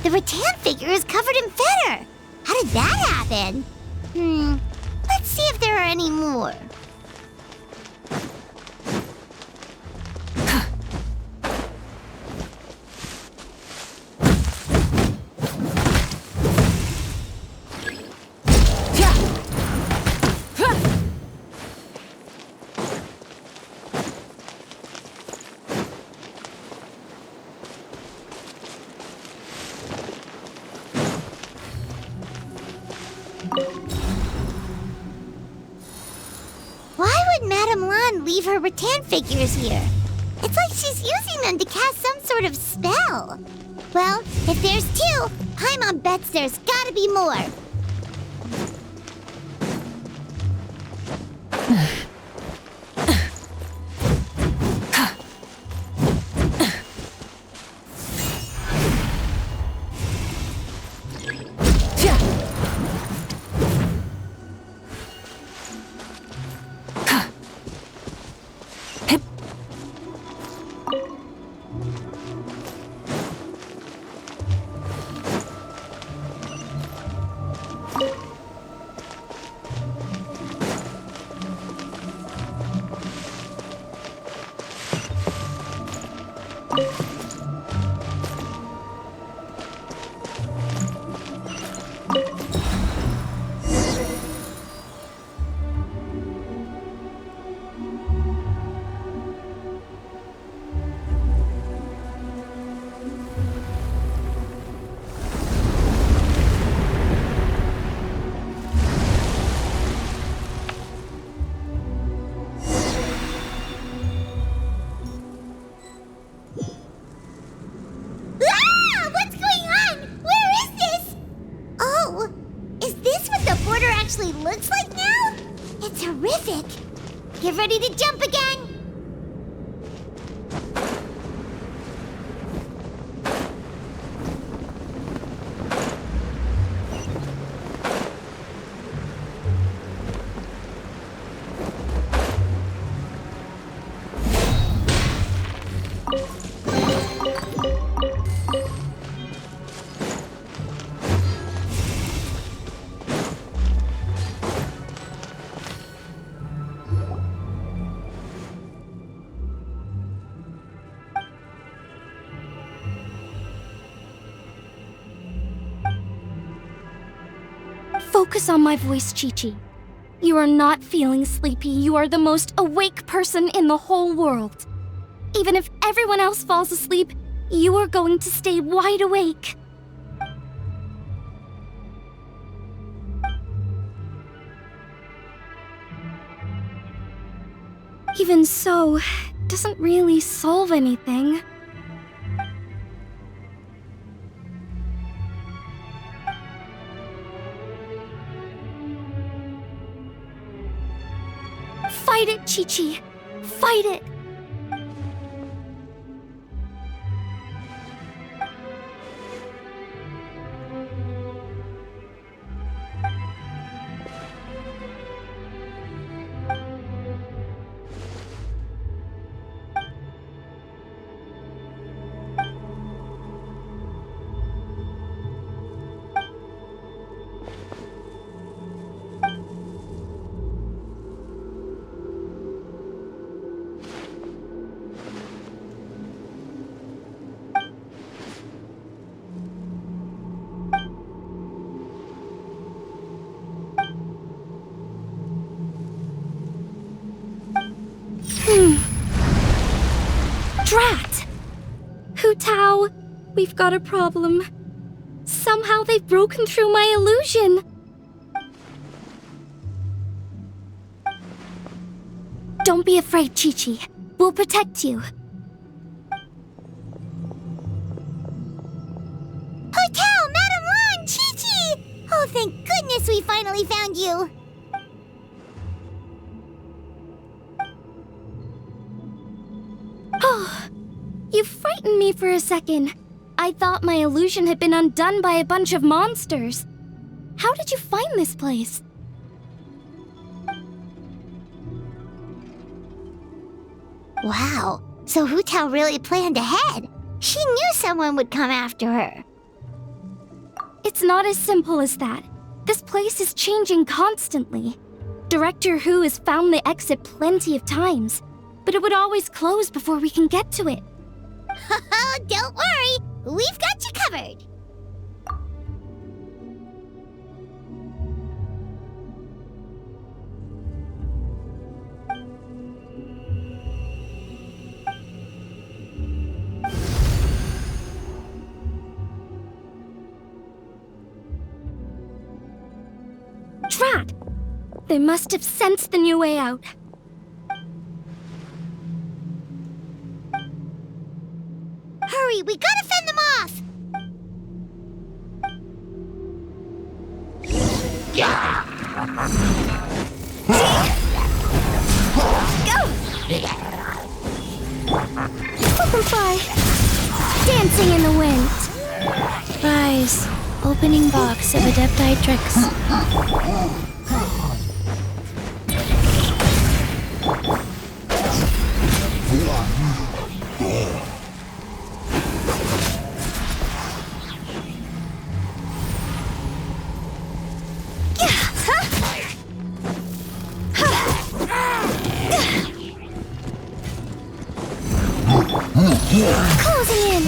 The rattan figure is covered in feather! How did that happen? Let's see if there are any more. Why would Madame Lan leave her rattan figures here? It's like she's using them to cast some sort of spell. Well, if there's two, Paimon bets there's gotta be more. Actually looks like now? It's horrific. Get ready to jump again. Focus on my voice, Chi-Chi. You are not feeling sleepy. You are the most awake person in the whole world. Even if everyone else falls asleep, you are going to stay wide awake. Even so, it doesn't really solve anything. Fight it, Chi-Chi. Fight it. We've got a problem. Somehow they've broken through my illusion. Don't be afraid, Chi-Chi. We'll protect you. Hotel, Madame Lan, Chi-Chi! Oh, thank goodness we finally found you. Oh, you frightened me for a second. I thought my illusion had been undone by a bunch of monsters. How did you find this place? Wow, so Hu Tao really planned ahead. She knew someone would come after her. It's not as simple as that. This place is changing constantly. Director Hu has found the exit plenty of times, but it would always close before we can get to it. Don't worry, we've got you covered. Drat! They must have sensed the new way out. Hurry, we gotta fend them off! Open fly! Dancing in the wind! Rise. Opening box of Adepti tricks. Closing in!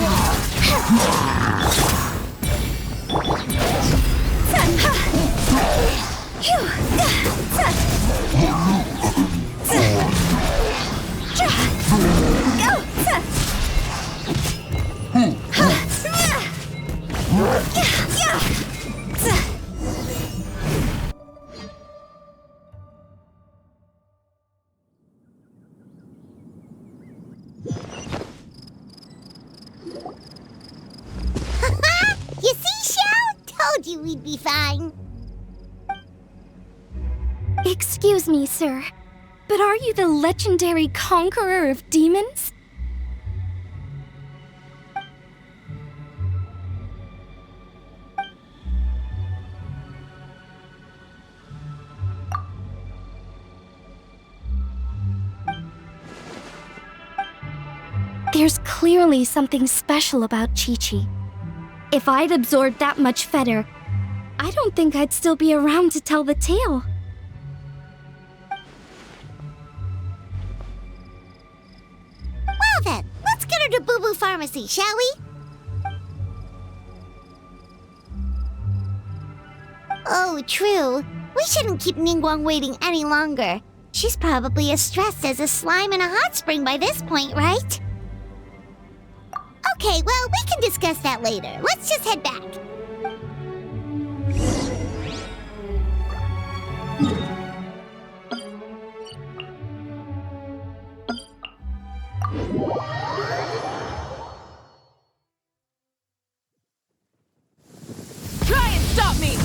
You see, Xiao? Told you we'd be fine. Excuse me, sir, but are you the legendary conqueror of demons? There's clearly something special about Chi-Chi. If I'd absorbed that much fetter, I don't think I'd still be around to tell the tale. Well then, let's get her to Boo Boo Pharmacy, shall we? Oh, true. We shouldn't keep Ningguang waiting any longer. She's probably as stressed as a slime in a hot spring by this point, right? Okay, well, we can discuss that later. Let's just head back. Try and stop me!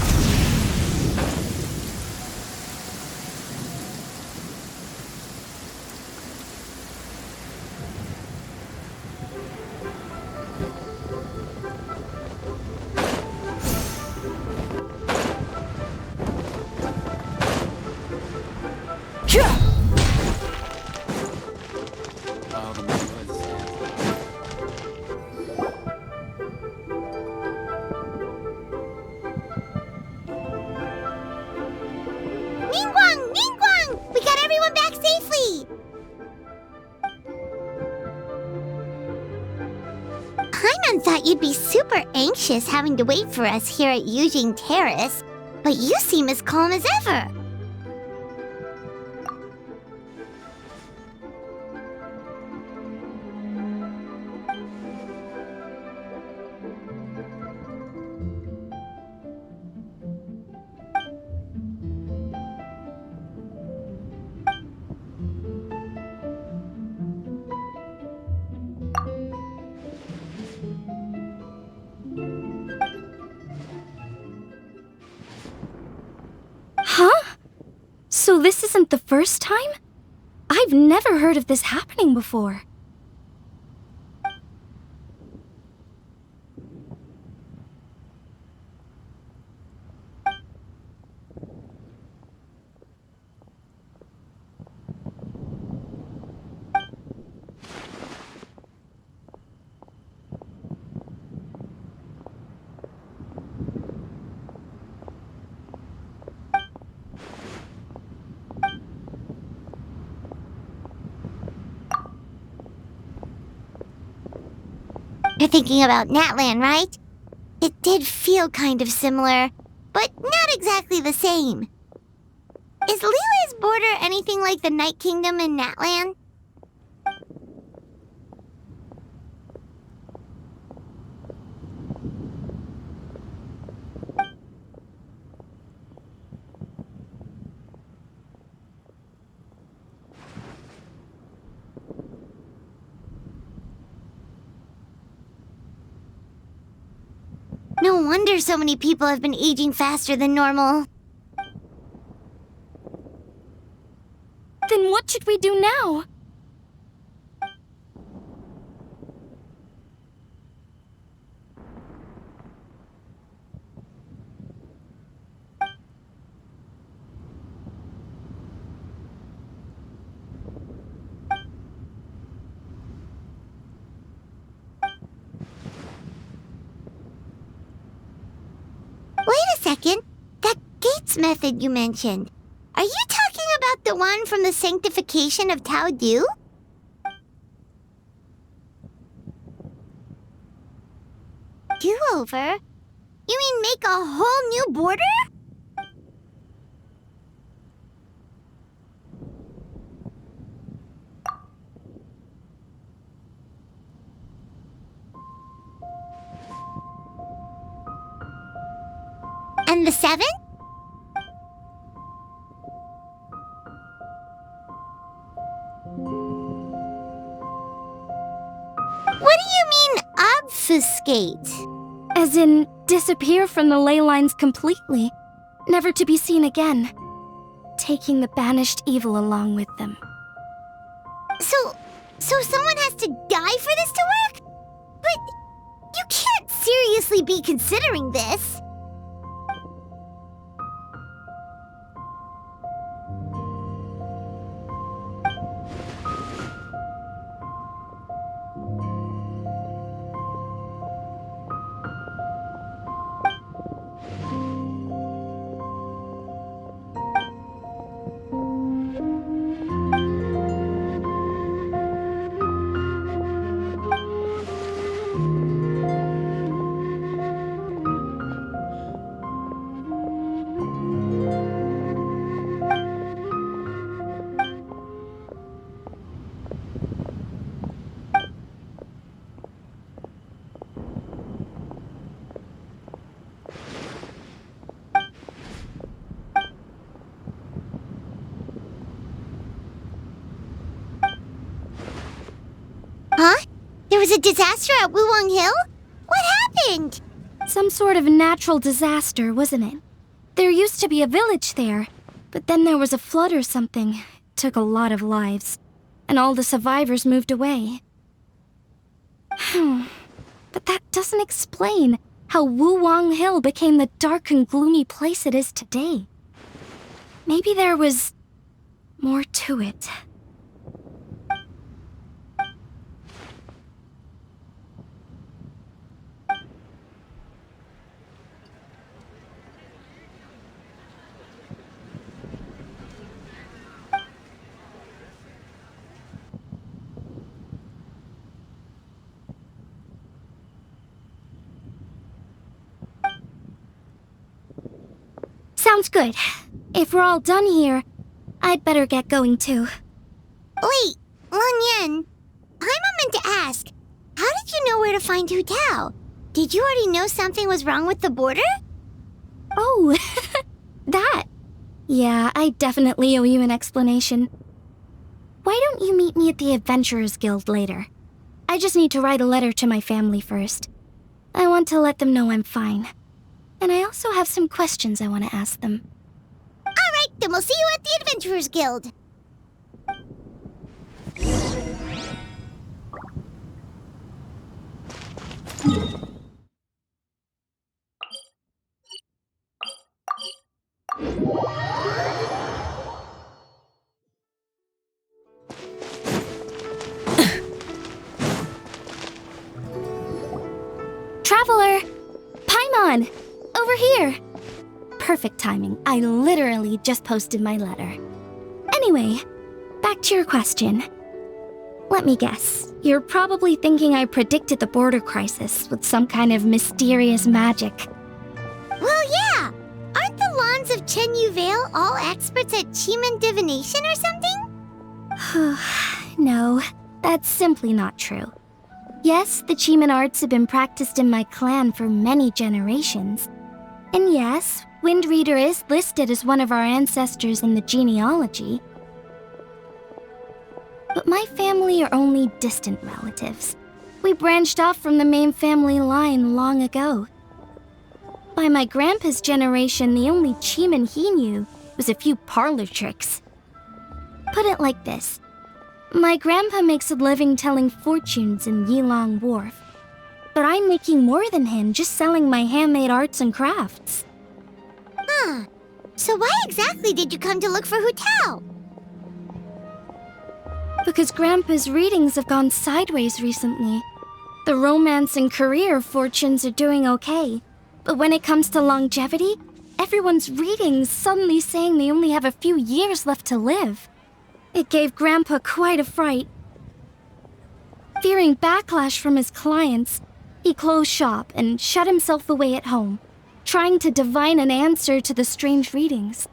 Ningguang! Ningguang! We got everyone back safely! Paimon thought you'd be super anxious having to wait for us here at Yujing Terrace, but you seem as calm as ever. So this isn't the first time? I've never heard of this happening before. You're thinking about Natlan, right? It did feel kind of similar, but not exactly the same. Is Lily's border anything like the Night Kingdom in Natlan? No wonder so many people have been aging faster than normal. Then what should we do now? Wait a second. That Gates method you mentioned. Are you talking about the one from the sanctification of Tao Du? Do-over? You mean make a whole new border? And the 7? What do you mean, obfuscate? As in, disappear from the ley lines completely, never to be seen again, taking the banished evil along with them. So someone has to die for this to work? But you can't seriously be considering this. Huh? There was a disaster at Wuwang Hill? What happened? Some sort of natural disaster, wasn't it? There used to be a village there, but then there was a flood or something. It took a lot of lives, and all the survivors moved away. But that doesn't explain how Wuwang Hill became the dark and gloomy place it is today. Maybe there was more to it. Sounds good. If we're all done here, I'd better get going too. Wait, Lan Yan. Paimon meant to ask, how did you know where to find Hu Tao? Did you already know something was wrong with the border? Oh, that. Yeah, I definitely owe you an explanation. Why don't you meet me at the Adventurers Guild later? I just need to write a letter to my family first. I want to let them know I'm fine. And I also have some questions I want to ask them. All right, and we'll see you at the Adventurers Guild. Traveler! Paimon! Over here! Perfect timing. I literally just posted my letter. Anyway, back to your question. Let me guess. You're probably thinking I predicted the border crisis with some kind of mysterious magic. Well, yeah! Aren't the Lawns of Chenyu Vale all experts at Chiman divination or something? No, that's simply not true. Yes, the Chiman arts have been practiced in my clan for many generations. And yes, Wind Reader is listed as one of our ancestors in the genealogy. But my family are only distant relatives. We branched off from the main family line long ago. By my grandpa's generation, the only Chiman he knew was a few parlor tricks. Put it like this. My grandpa makes a living telling fortunes in Yilong Wharf. But I'm making more than him just selling my handmade arts and crafts. Huh. So why exactly did you come to look for Hu Tao? Because Grandpa's readings have gone sideways recently. The romance and career fortunes are doing okay. But when it comes to longevity, everyone's readings suddenly saying they only have a few years left to live. It gave Grandpa quite a fright. Fearing backlash from his clients, he closed shop and shut himself away at home, trying to divine an answer to the strange readings.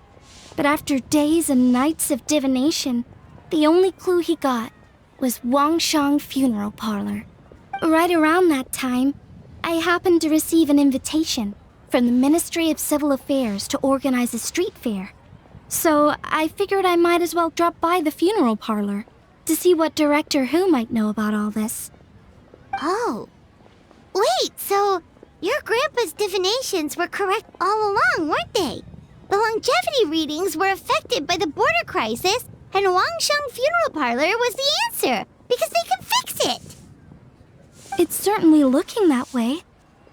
But after days and nights of divination, the only clue he got was Wangshang Funeral Parlor. Right around that time, I happened to receive an invitation from the Ministry of Civil Affairs to organize a street fair. So I figured I might as well drop by the funeral parlor to see what Director Hu might know about all this. Oh. Wait, so your grandpa's divinations were correct all along, weren't they? The longevity readings were affected by the border crisis, and Wangsheng Funeral Parlor was the answer, because they can fix it. It's certainly looking that way.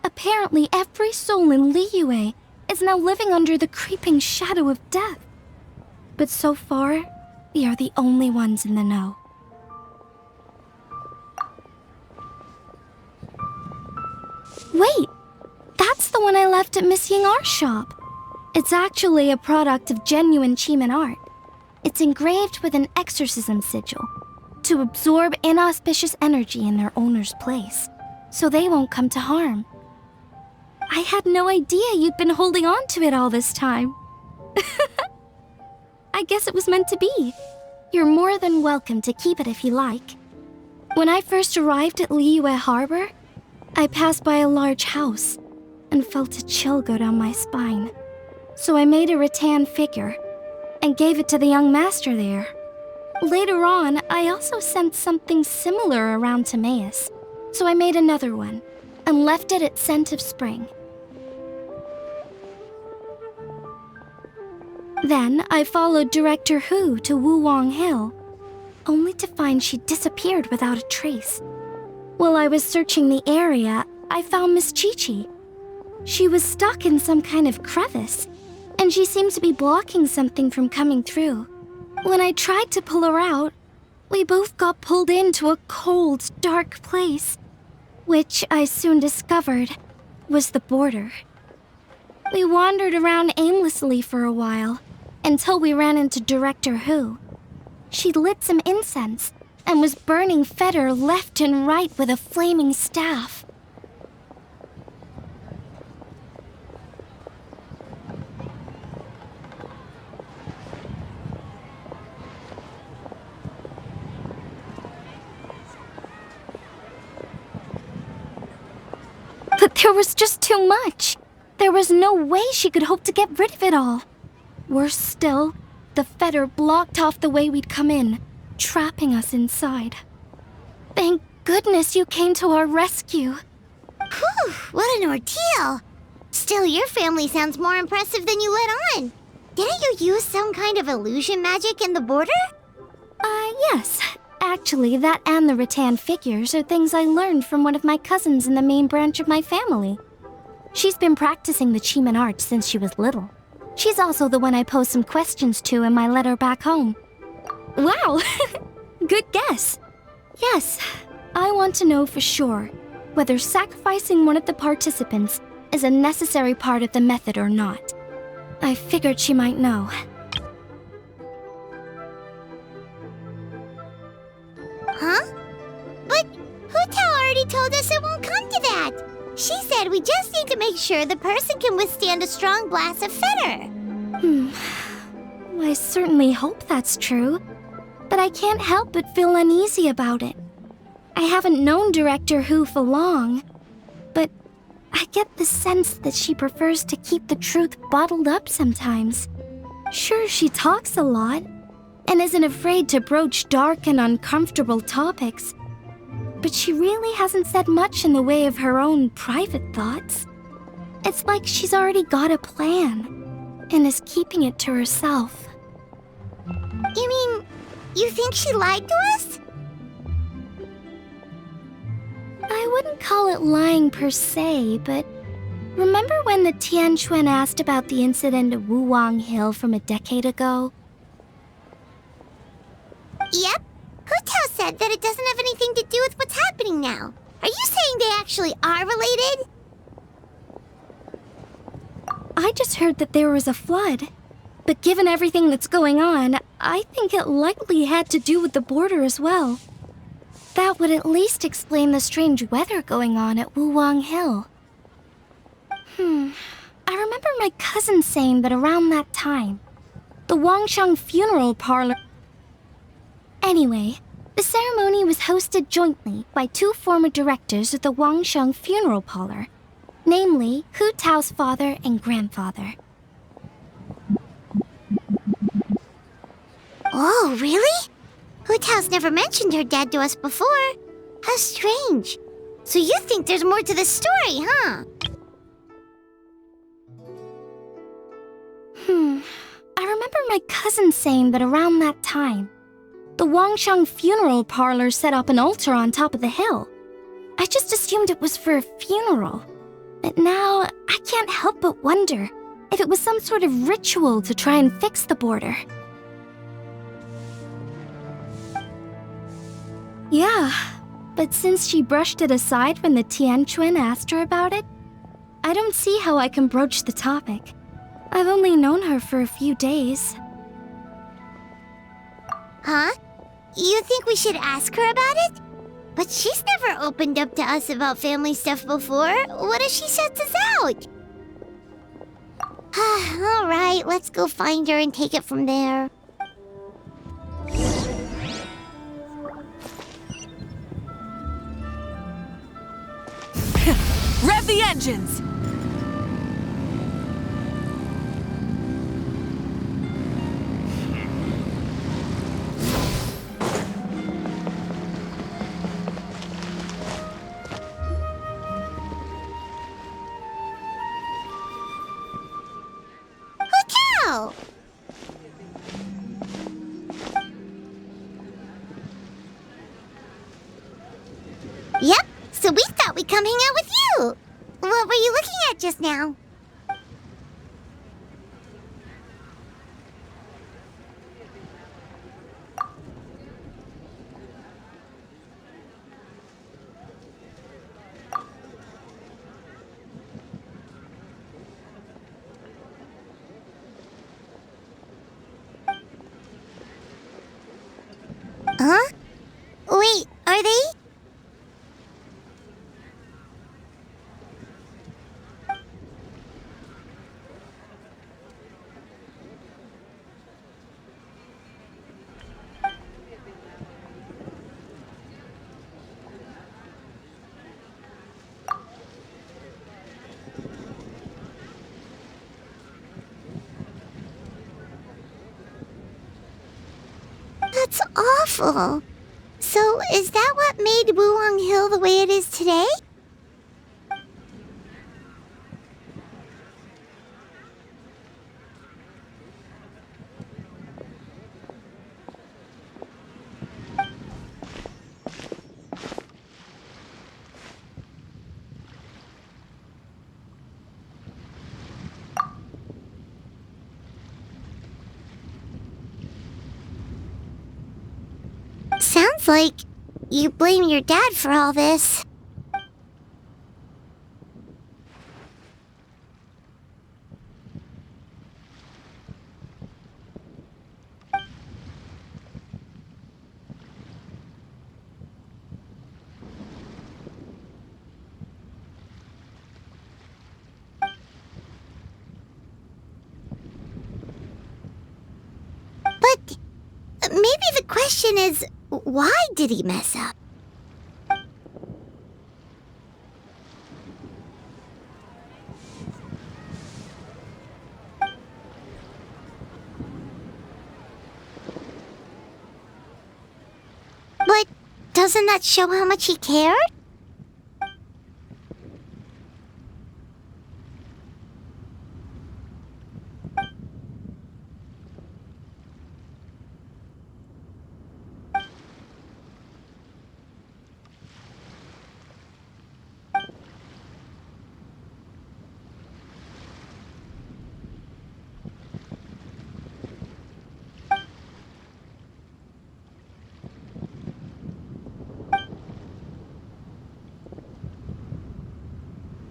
Apparently every soul in Liyue is now living under the creeping shadow of death. But so far, we are the only ones in the know. Wait, that's the one I left at Miss Ying Art Shop. It's actually a product of genuine Chiman art. It's engraved with an exorcism sigil to absorb inauspicious energy in their owner's place, so they won't come to harm. I had no idea you'd been holding on to it all this time. I guess it was meant to be. You're more than welcome to keep it if you like. When I first arrived at Liyue Harbor, I passed by a large house and felt a chill go down my spine. So I made a rattan figure and gave it to the young master there. Later on, I also sensed something similar around Timaeus, so I made another one and left it at Scent of Spring. Then I followed Director Hu to Wuwang Hill, only to find she disappeared without a trace. While I was searching the area, I found Miss Chi-Chi. She was stuck in some kind of crevice, and she seemed to be blocking something from coming through. When I tried to pull her out, we both got pulled into a cold, dark place, which I soon discovered was the border. We wandered around aimlessly for a while, until we ran into Director Hu. She lit some incense and was burning Feder left and right with a flaming staff. But there was just too much. There was no way she could hope to get rid of it all. Worse still, the Feder blocked off the way we'd come in, trapping us inside. Thank goodness you came to our rescue. Whew, what an ordeal. Still, your family sounds more impressive than you let on. Didn't you use some kind of illusion magic in the border? Yes. Actually, that and the rattan figures are things I learned from one of my cousins in the main branch of my family. She's been practicing the Chiman art since she was little. She's also the one I posed some questions to in my letter back home. Wow! Good guess. Yes, I want to know for sure whether sacrificing one of the participants is a necessary part of the method or not. I figured she might know. Huh? But Hu Tao already told us it won't come to that. She said we just need to make sure the person can withstand a strong blast of fetter. I certainly hope that's true, but I can't help but feel uneasy about it. I haven't known Director Hu for long, but I get the sense that she prefers to keep the truth bottled up sometimes. Sure, she talks a lot, and isn't afraid to broach dark and uncomfortable topics, but she really hasn't said much in the way of her own private thoughts. It's like she's already got a plan, and is keeping it to herself. You mean, you think she lied to us? I wouldn't call it lying per se, but remember when the Tianquan asked about the incident at Wuwang Hill from a decade ago? Yep. Hu Tao said that it doesn't have anything to do with what's happening now. Are you saying they actually are related? I just heard that there was a flood. But given everything that's going on, I think it likely had to do with the border as well. That would at least explain the strange weather going on at Wuwang Hill. I remember my cousin saying that around that time, the Wangsheng funeral parlor... Anyway, the ceremony was hosted jointly by two former directors of the Wangsheng funeral parlor, namely Hu Tao's father and grandfather. Oh, really? Hu Tao's never mentioned her dad to us before. How strange. So you think there's more to this story, huh? I remember my cousin saying that around that time, the Wangsheng funeral parlor set up an altar on top of the hill. I just assumed it was for a funeral. But now, I can't help but wonder if it was some sort of ritual to try and fix the border. Yeah, but since she brushed it aside when the Tianquan asked her about it, I don't see how I can broach the topic. I've only known her for a few days. Huh? You think we should ask her about it? But she's never opened up to us about family stuff before. What if she shuts us out? All right, let's go find her and take it from there. Rev the engines! Hotel! Yep, so we thought we'd come hang out with you. What were you looking at just now? Huh? Wait, are they? That's awful. So, is that what made Wuwang Hill the way it is today? like you blame your dad for all this. But maybe the question is, why did he mess up? But doesn't that show how much he cared?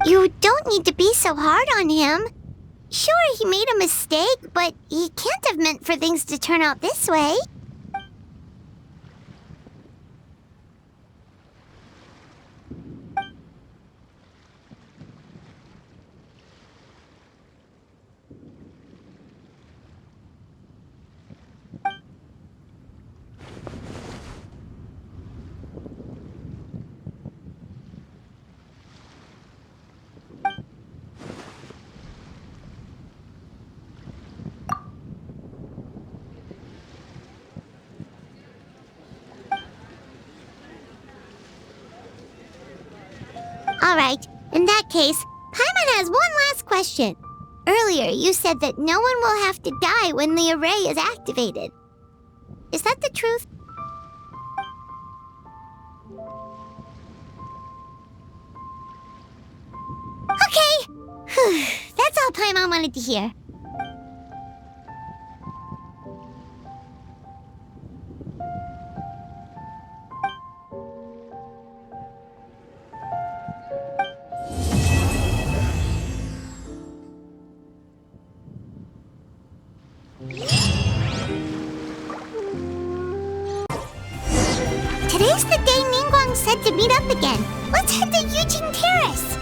You don't need to be so hard on him. Sure, he made a mistake, but he can't have meant for things to turn out this way. Alright, in that case, Paimon has one last question. Earlier, you said that no one will have to die when the array is activated. Is that the truth? Okay! That's all Paimon wanted to hear. Today's the day Ningguang said to meet up again. Let's head to Yujing Terrace.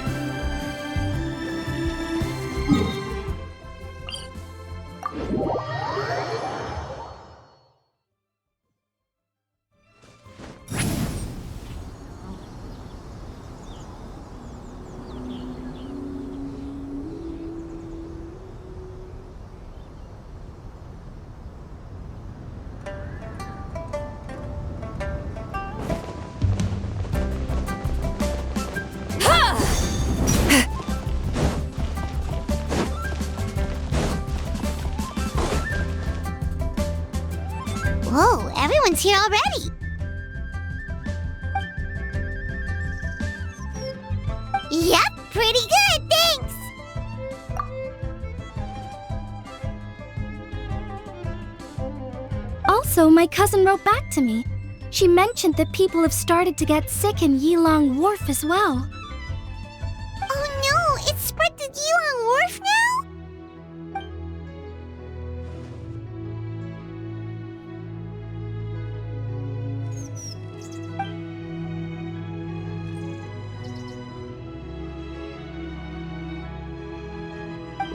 Whoa, everyone's here already. Yep, pretty good, thanks. Also, my cousin wrote back to me. She mentioned that people have started to get sick in Yilong Wharf as well. Oh no, it's spread to Yilong Wharf now?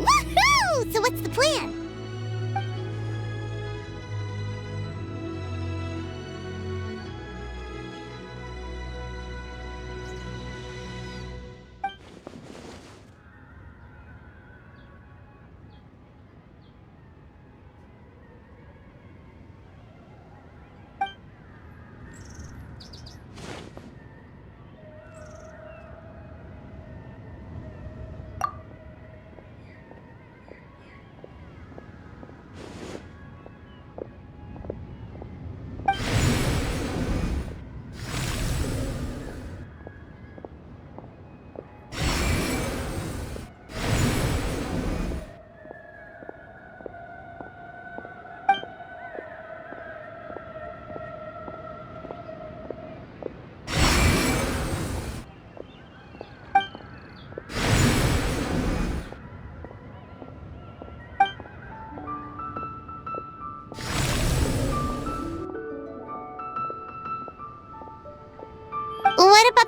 Woohoo! So what's the plan?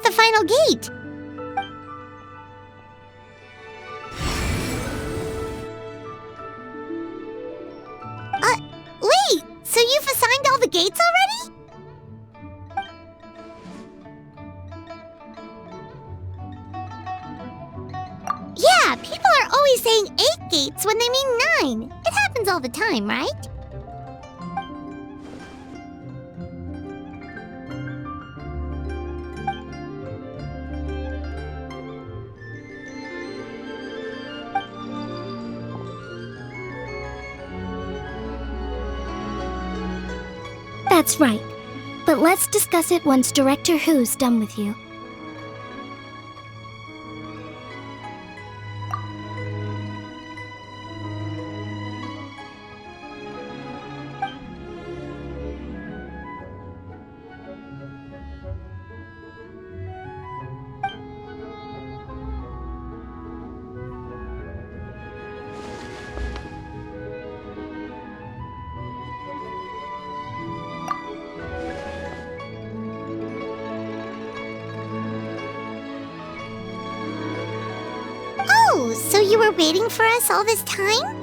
the final gate. Wait, so you've assigned all the gates already? Yeah, people are always saying 8 gates when they mean 9. It happens all the time, right? That's right. But let's discuss it once Director Who's done with you. Oh, so you were waiting for us all this time?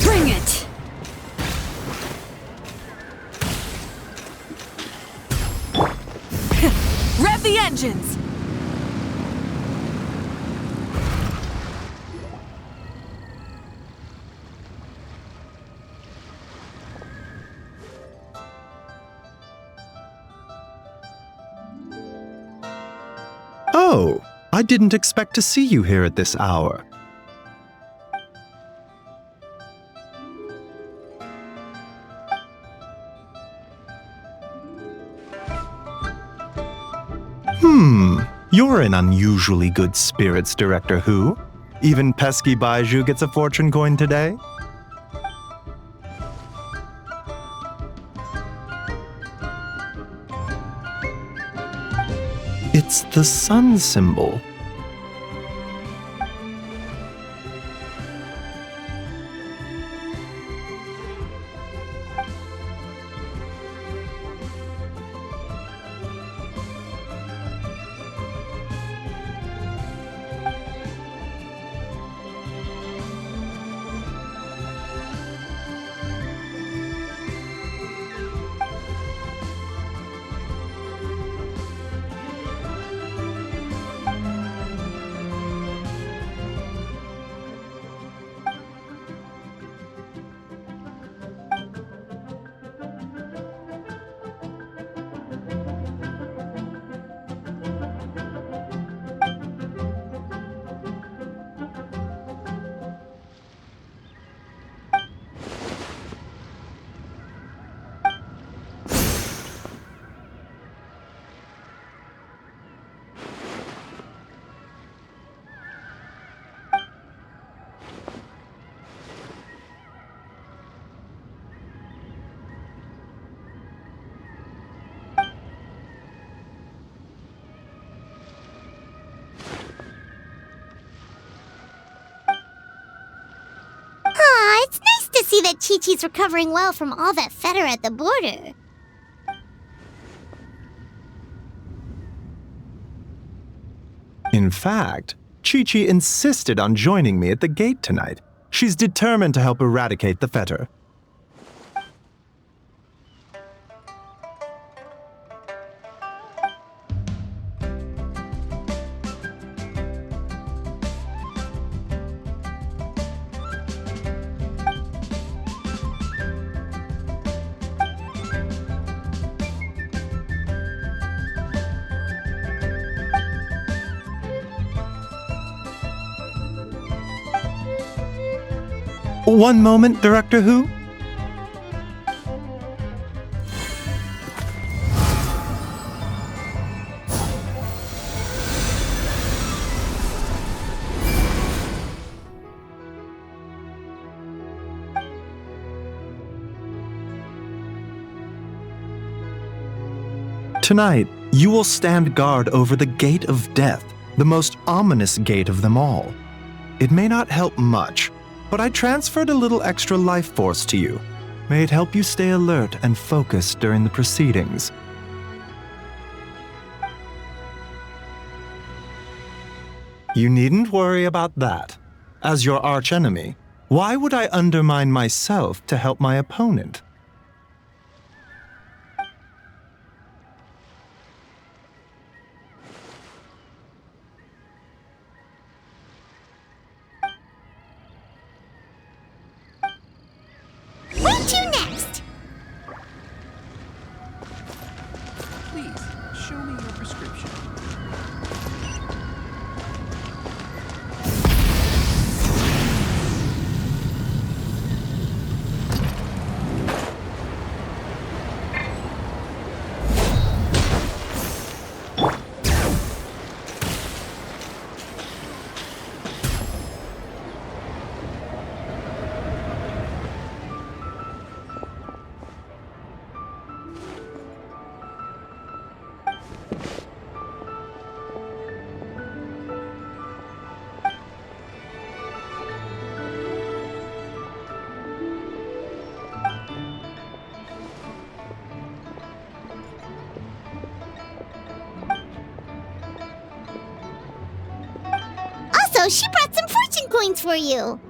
Bring it! Rev the engines! Oh, I didn't expect to see you here at this hour. You're in unusually good spirits, Director Who. Even pesky Baiju gets a fortune coin today. It's the sun symbol. It's nice to see that Chi-Chi's recovering well from all that fetter at the border. In fact, Chi-Chi insisted on joining me at the gate tonight. She's determined to help eradicate the fetter. One moment, Director Who. Tonight, you will stand guard over the Gate of Death, the most ominous gate of them all. It may not help much, but I transferred a little extra life force to you. May it help you stay alert and focused during the proceedings. You needn't worry about that. As your archenemy, why would I undermine myself to help my opponent? Where to next? Please, show me your prescription. Also, she brought some fortune coins for you.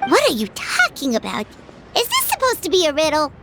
What are you talking about? Is this supposed to be a riddle?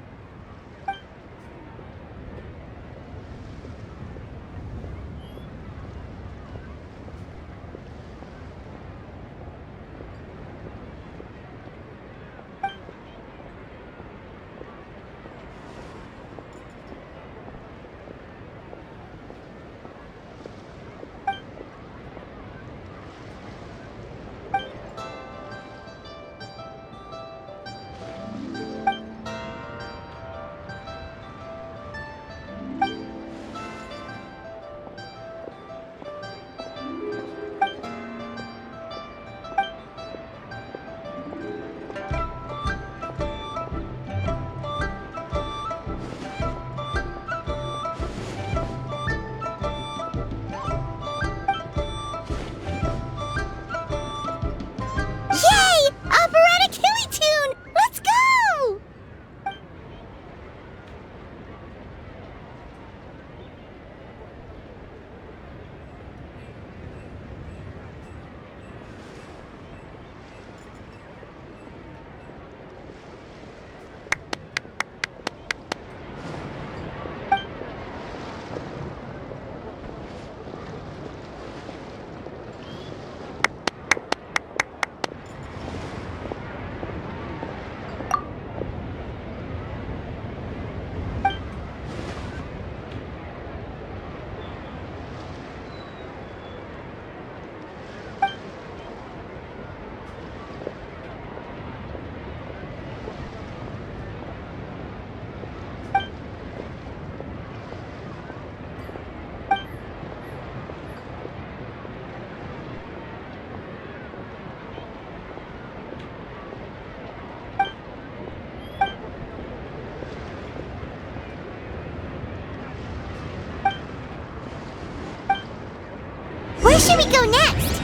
Where should we go next?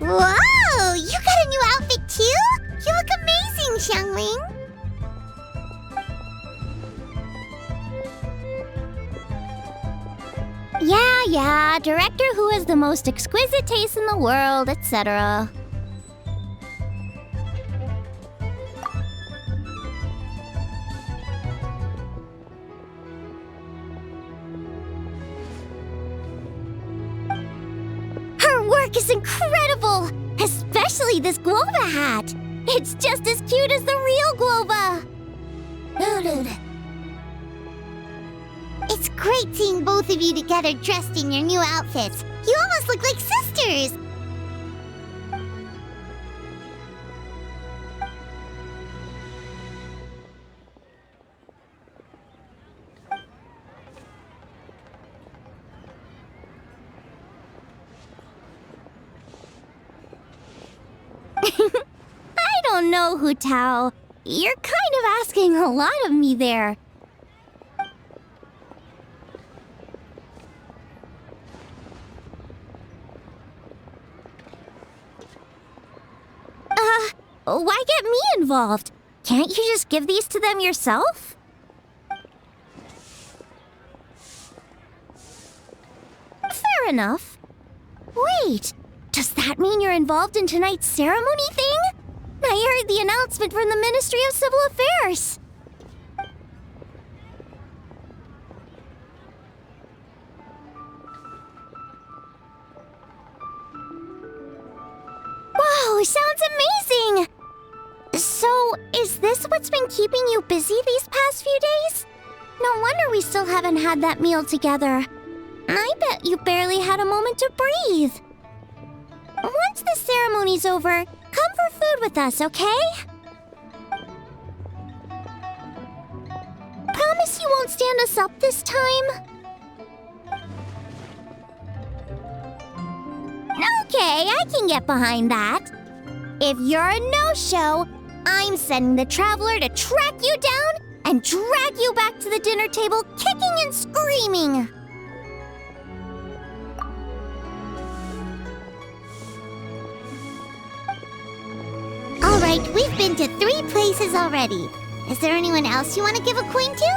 Whoa! You got a new outfit too? You look amazing, Xiangling! Yeah, director who has the most exquisite taste in the world, etc. Her work is incredible! Especially this Globa hat! It's just as cute as the real Globa! It's great seeing both of you together dressed in your new outfits. You almost look like sisters! I don't know, Hu Tao. You're kind of asking a lot of me there. Why get me involved? Can't you just give these to them yourself? Fair enough. Wait, does that mean you're involved in tonight's ceremony thing? I heard the announcement from the Ministry of Civil Affairs. Wow, sounds amazing! So, is this what's been keeping you busy these past few days? No wonder we still haven't had that meal together. I bet you barely had a moment to breathe. Once the ceremony's over, come for food with us, okay? Promise you won't stand us up this time? Okay, I can get behind that. If you're a no-show, I'm sending the Traveler to track you down and drag you back to the dinner table kicking and screaming. Alright, we've been to 3 places already. Is there anyone else you want to give a coin to?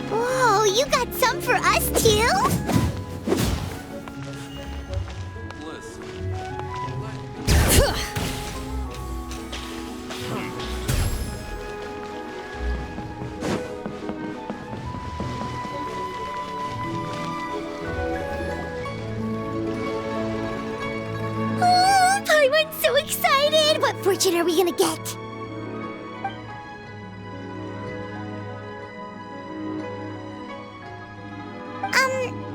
Whoa, you got some for us too? I'm so excited! What fortune are we gonna get?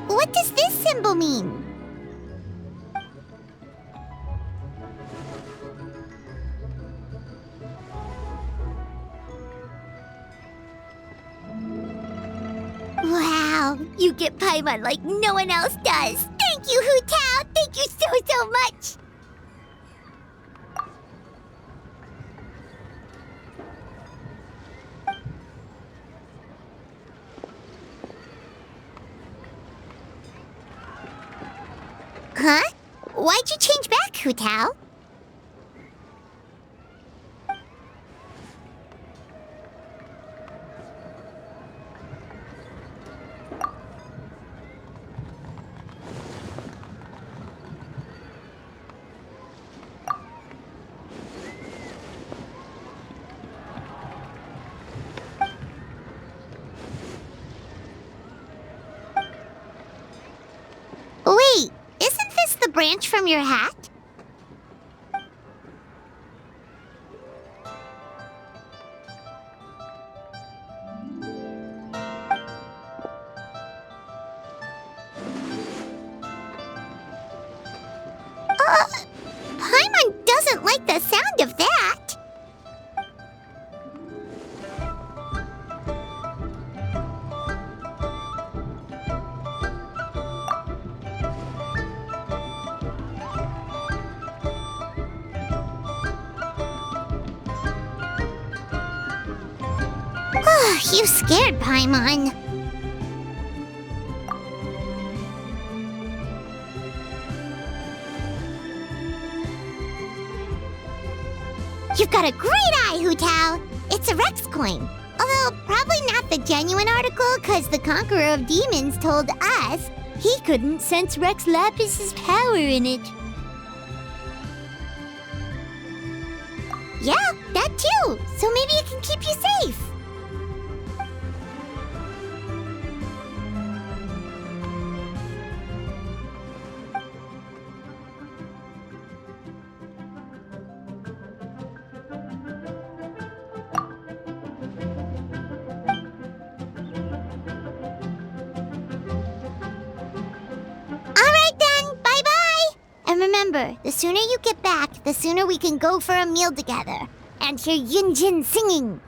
What does this symbol mean? Wow, you get Paimon like no one else does! Thank you, Hu Tao! Thank you so much! Huh? Why'd you change back, Hu Tao? Wait, isn't this the branch from your hat? Paimon doesn't like the sound of that. You scared Paimon. You've got a great eye, Hu-Tao. It's a Rex coin. Although probably not the genuine article, because the Conqueror of Demons told us he couldn't sense Rex Lapis's power in it. Yeah, that too. So maybe it can keep you safe. And remember, the sooner you get back, the sooner we can go for a meal together and hear Yunjin singing.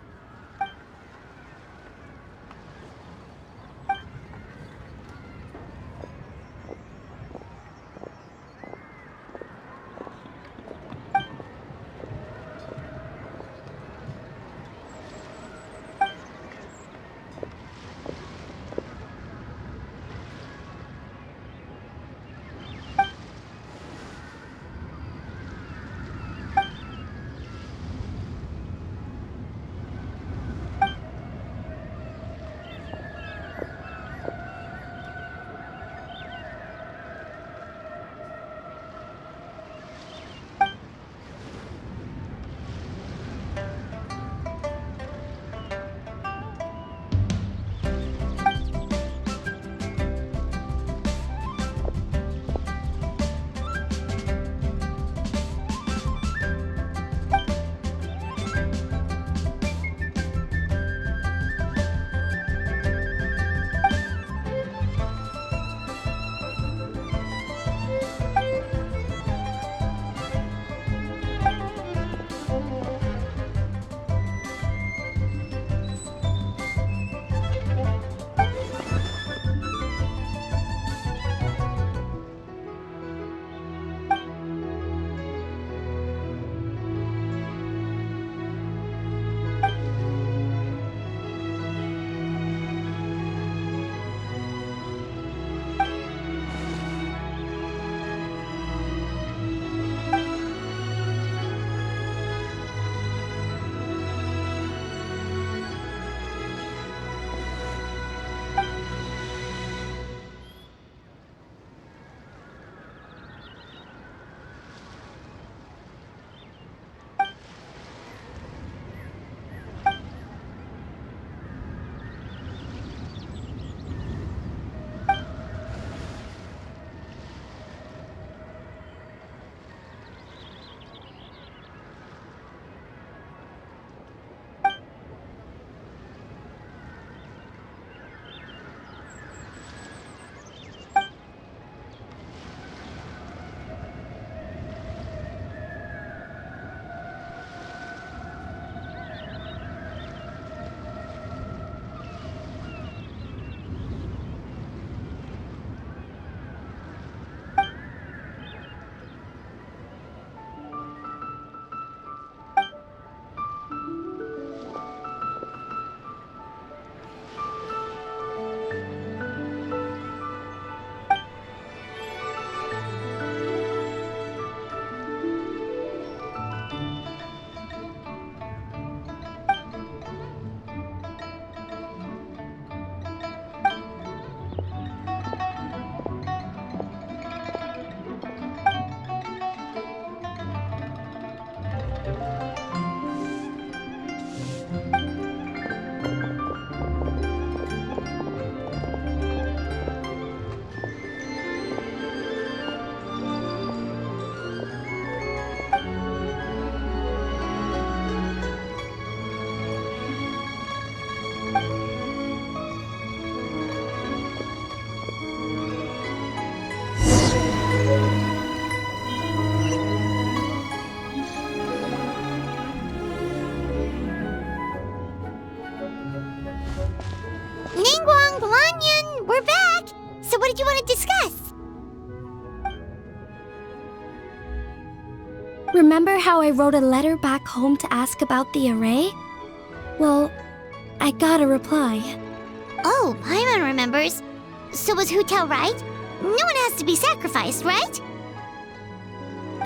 What did you want to discuss? Remember how I wrote a letter back home to ask about the array? Well, I got a reply. Oh, Paimon remembers. So was Hu Tao right? No one has to be sacrificed, right?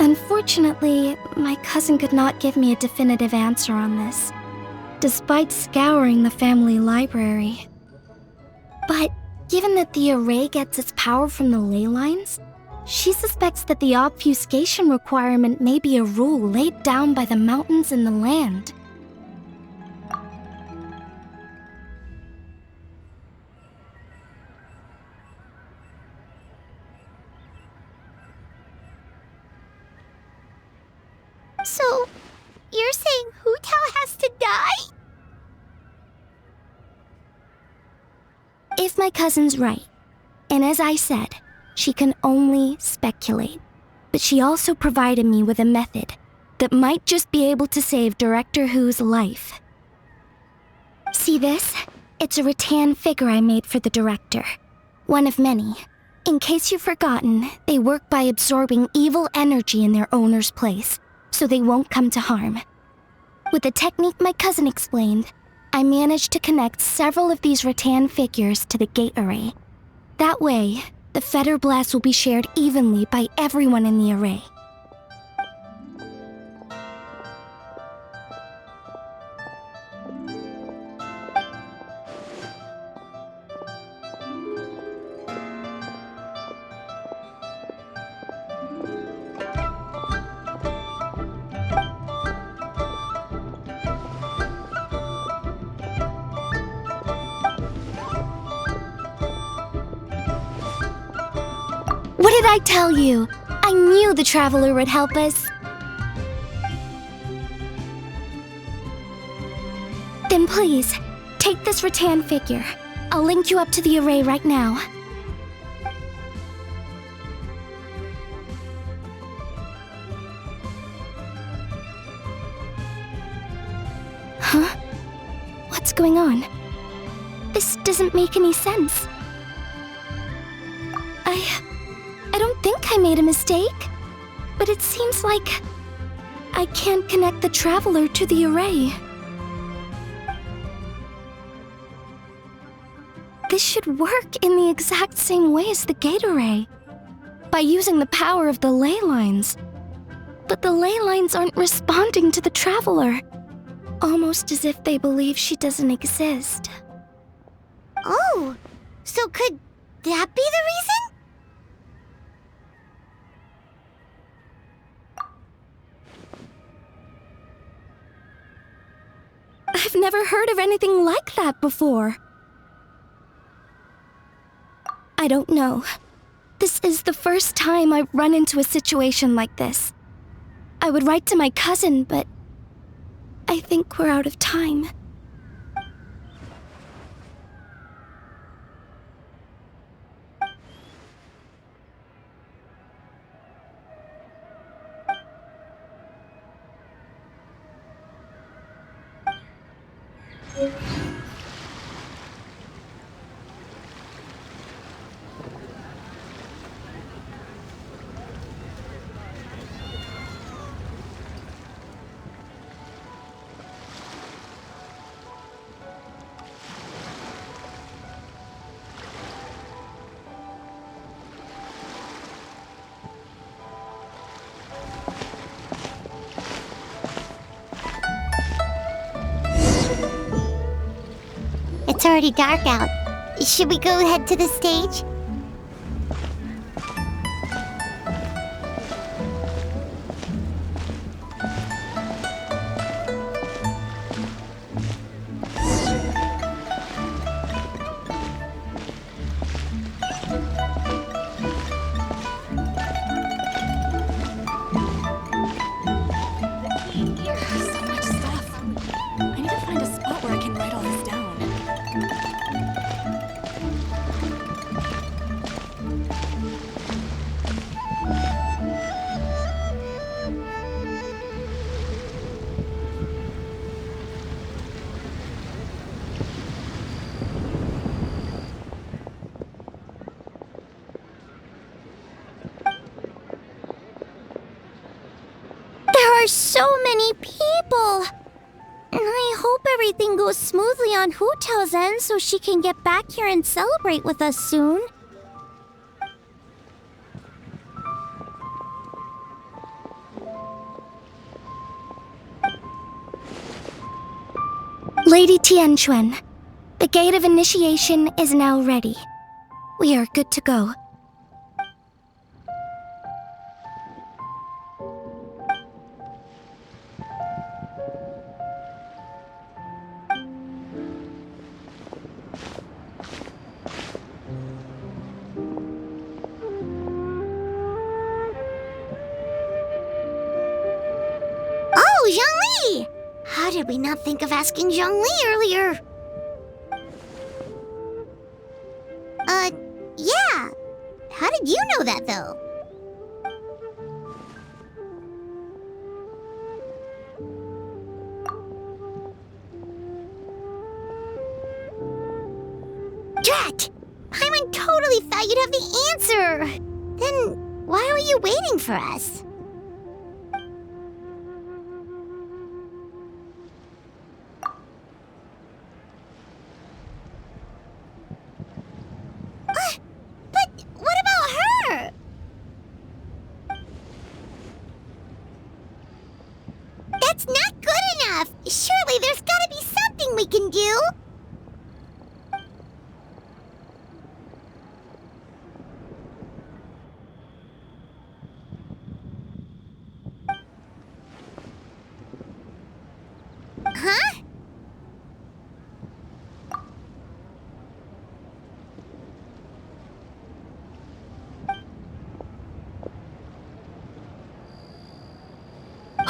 Unfortunately, my cousin could not give me a definitive answer on this, despite scouring the family library. But given that the array gets its power from the ley lines, she suspects that the obfuscation requirement may be a rule laid down by the mountains and the land. So, you're saying Hu Tao has to die? If my cousin's right, and as I said, she can only speculate, but she also provided me with a method that might just be able to save Director Hu's life. See this? It's a rattan figure I made for the director. One of many. In case you've forgotten, they work by absorbing evil energy in their owner's place, so they won't come to harm. With the technique my cousin explained, I managed to connect several of these rattan figures to the gate array. That way, the fetter blast will be shared evenly by everyone in the array. What did I tell you? I knew the Traveler would help us. Then please, take this rattan figure. I'll link you up to the array right now. Huh? What's going on? This doesn't make any sense. I don't think I made a mistake, but it seems like I can't connect the Traveler to the array. This should work in the exact same way as the gate array, by using the power of the ley lines. But the ley lines aren't responding to the Traveler, almost as if they believe she doesn't exist. Oh, so could that be the reason? I've never heard of anything like that before. I don't know. This is the first time I've run into a situation like this. I would write to my cousin, but I think we're out of time. It's already dark out. Should we go head to the stage? So much stuff. I need to find a spot where I can write all this down. are so many people. I hope everything goes smoothly on Hu Tao's end so she can get back here and celebrate with us soon. Lady Tianquan, the gate of initiation is now ready. We are good to go. Oh, Zhongli! How did we not think of asking Zhongli earlier? Yeah. How did you know that, though? Drat! Paimon totally thought you'd have the answer! Then why were you waiting for us? But what about her? That's not good enough! Surely there's gotta be something we can do! Huh?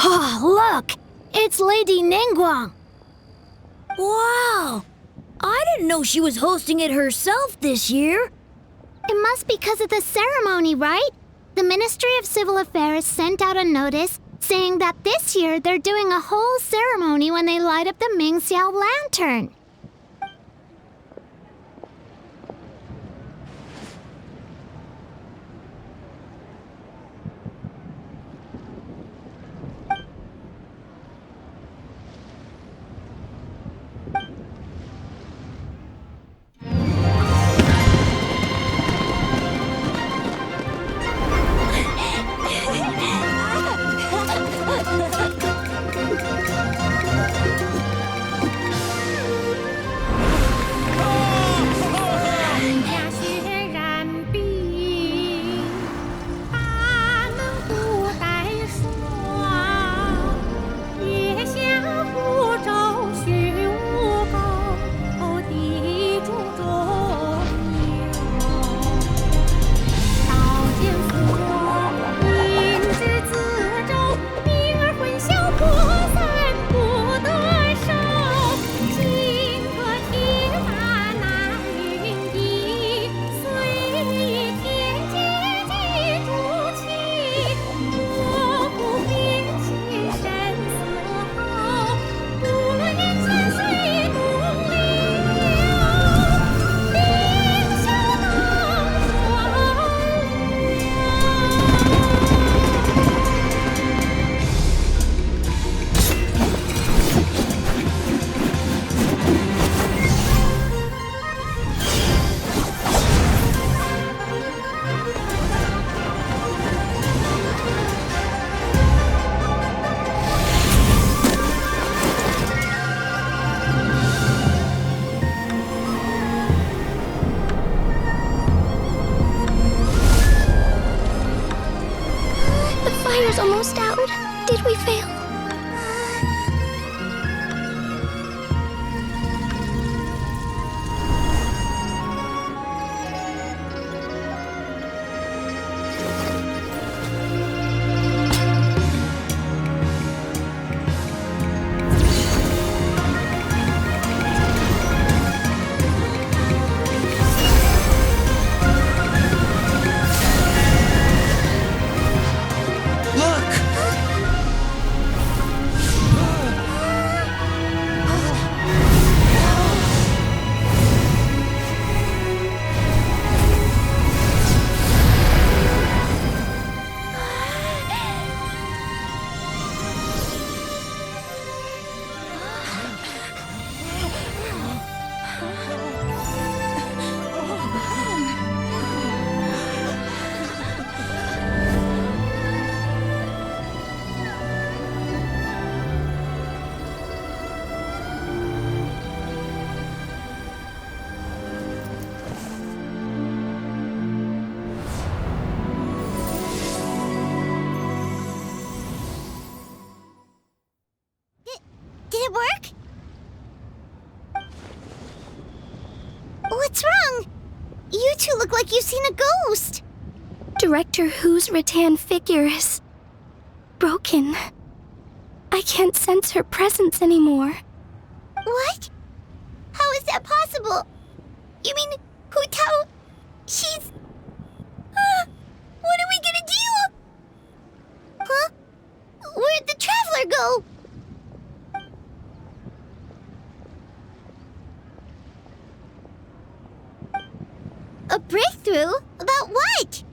Oh, look! It's Lady Ningguang! Wow! I didn't know she was hosting it herself this year. It must be because of the ceremony, right? The Ministry of Civil Affairs sent out a notice saying that this year they're doing a whole ceremony when they light up the Mingxiao lantern. Fire's almost out. Did we fail? seen a ghost? Director Hu's rattan figure is broken. I can't sense her presence anymore. What? How is that possible? You mean Hu Tao? She's... what are we gonna do? Huh? Where'd the traveler go? A breakthrough? About what?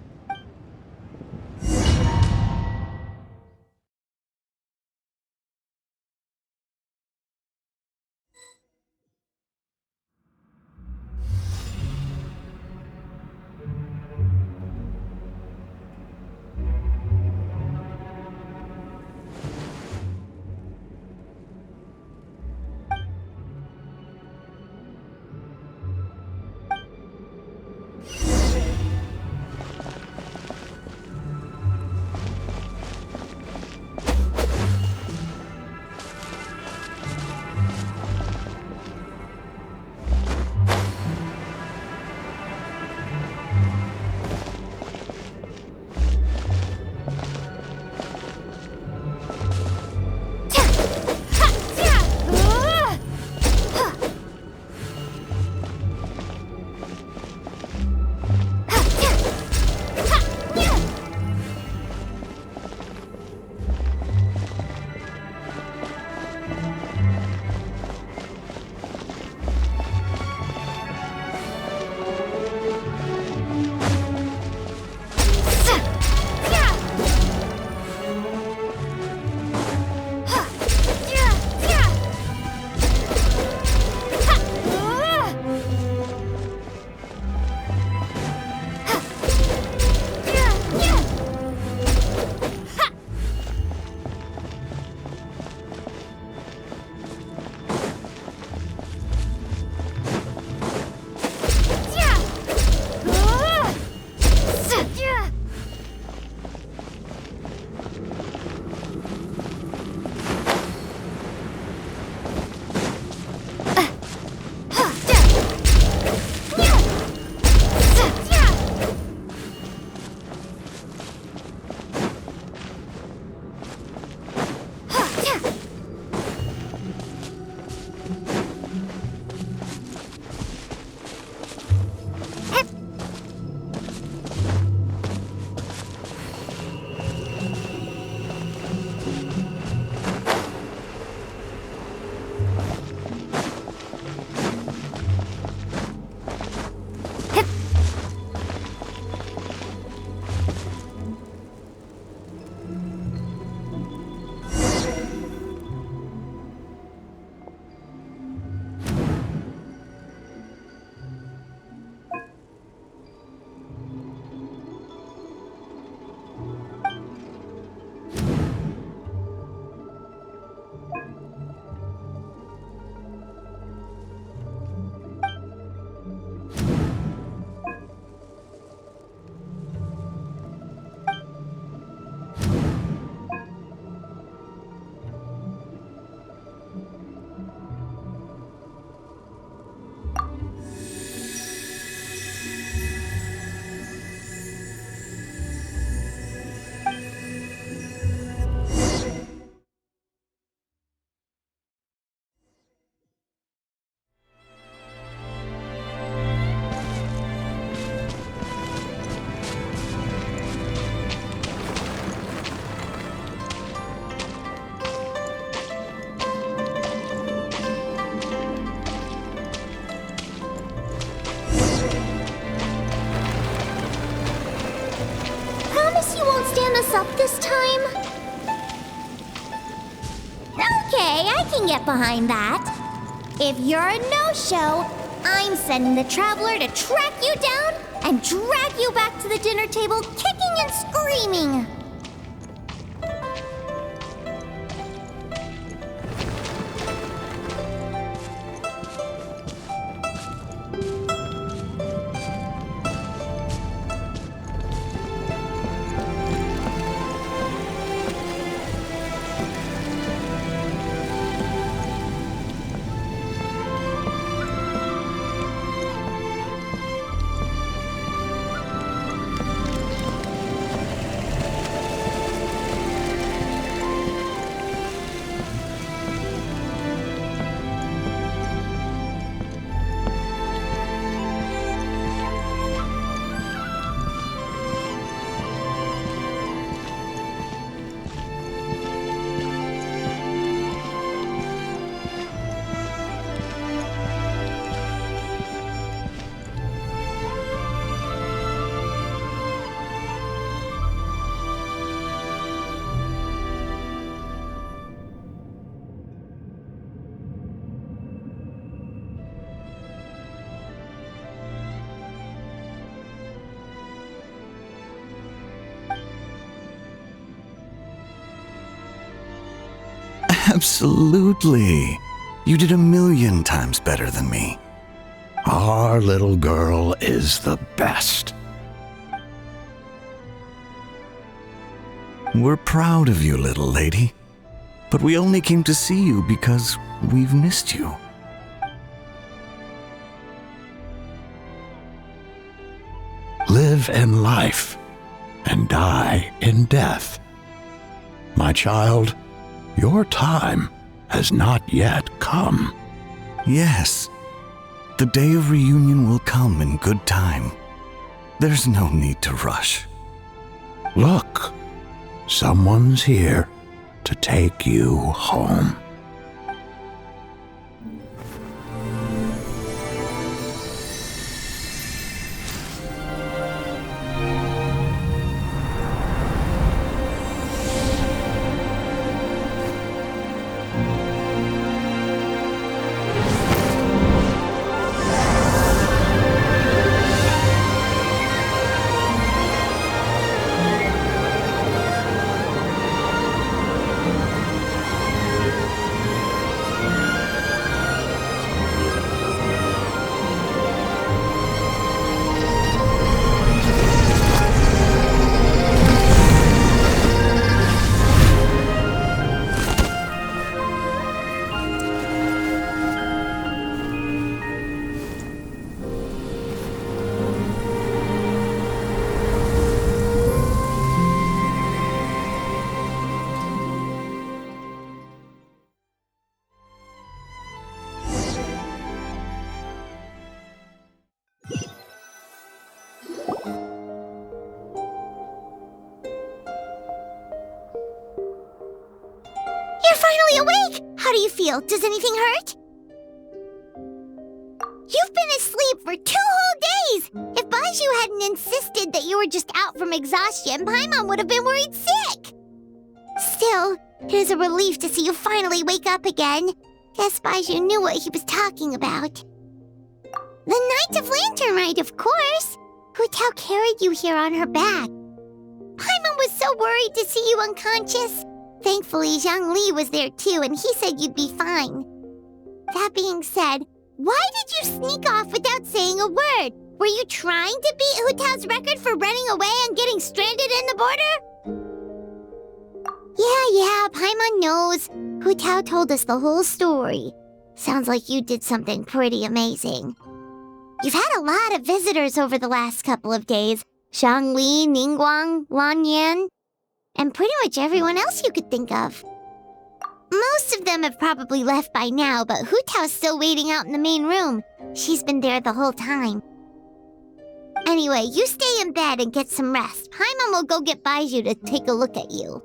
us up this time? Okay, I can get behind that. If you're a no-show, I'm sending the Traveler to track you down and drag you back to the dinner table kicking and screaming. Absolutely. You did 1,000,000 times better than me. Our little girl is the best. We're proud of you, little lady. But we only came to see you because we've missed you. Live in life and die in death. My child, your time has not yet come. Yes, the day of reunion will come in good time. There's no need to rush. Look, someone's here to take you home. You're finally awake! How do you feel? Does anything hurt? You've been asleep for 2 whole days! If Baiju hadn't insisted that you were just out from exhaustion, Paimon would have been worried sick! Still, it is a relief to see you finally wake up again. Guess Baiju knew what he was talking about. The Night of Lantern Rite, of course! Hu Tao carried you here on her back. Paimon was so worried to see you unconscious. Thankfully, Zhang Li was there too, and he said you'd be fine. That being said, why did you sneak off without saying a word? Were you trying to beat Hu Tao's record for running away and getting stranded in the border? Yeah, Paimon knows. Hu Tao told us the whole story. Sounds like you did something pretty amazing. You've had a lot of visitors over the last couple of days. Zhang Li, Ningguang, Lan Yan, and pretty much everyone else you could think of. Most of them have probably left by now, but Hu Tao's still waiting out in the main room. She's been there the whole time. Anyway, you stay in bed and get some rest. Paimon will go get Baiju to take a look at you.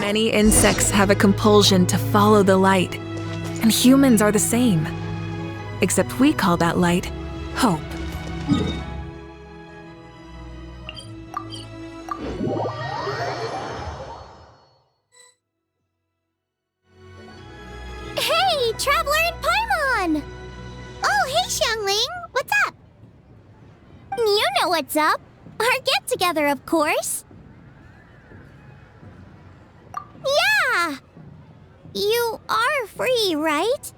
Many insects have a compulsion to follow the light, and humans are the same. Except we call that light hope. Hey, Traveler and Paimon! Oh, hey, Xiangling! What's up? You know what's up. Our get-together, of course. Yeah! You are free, right?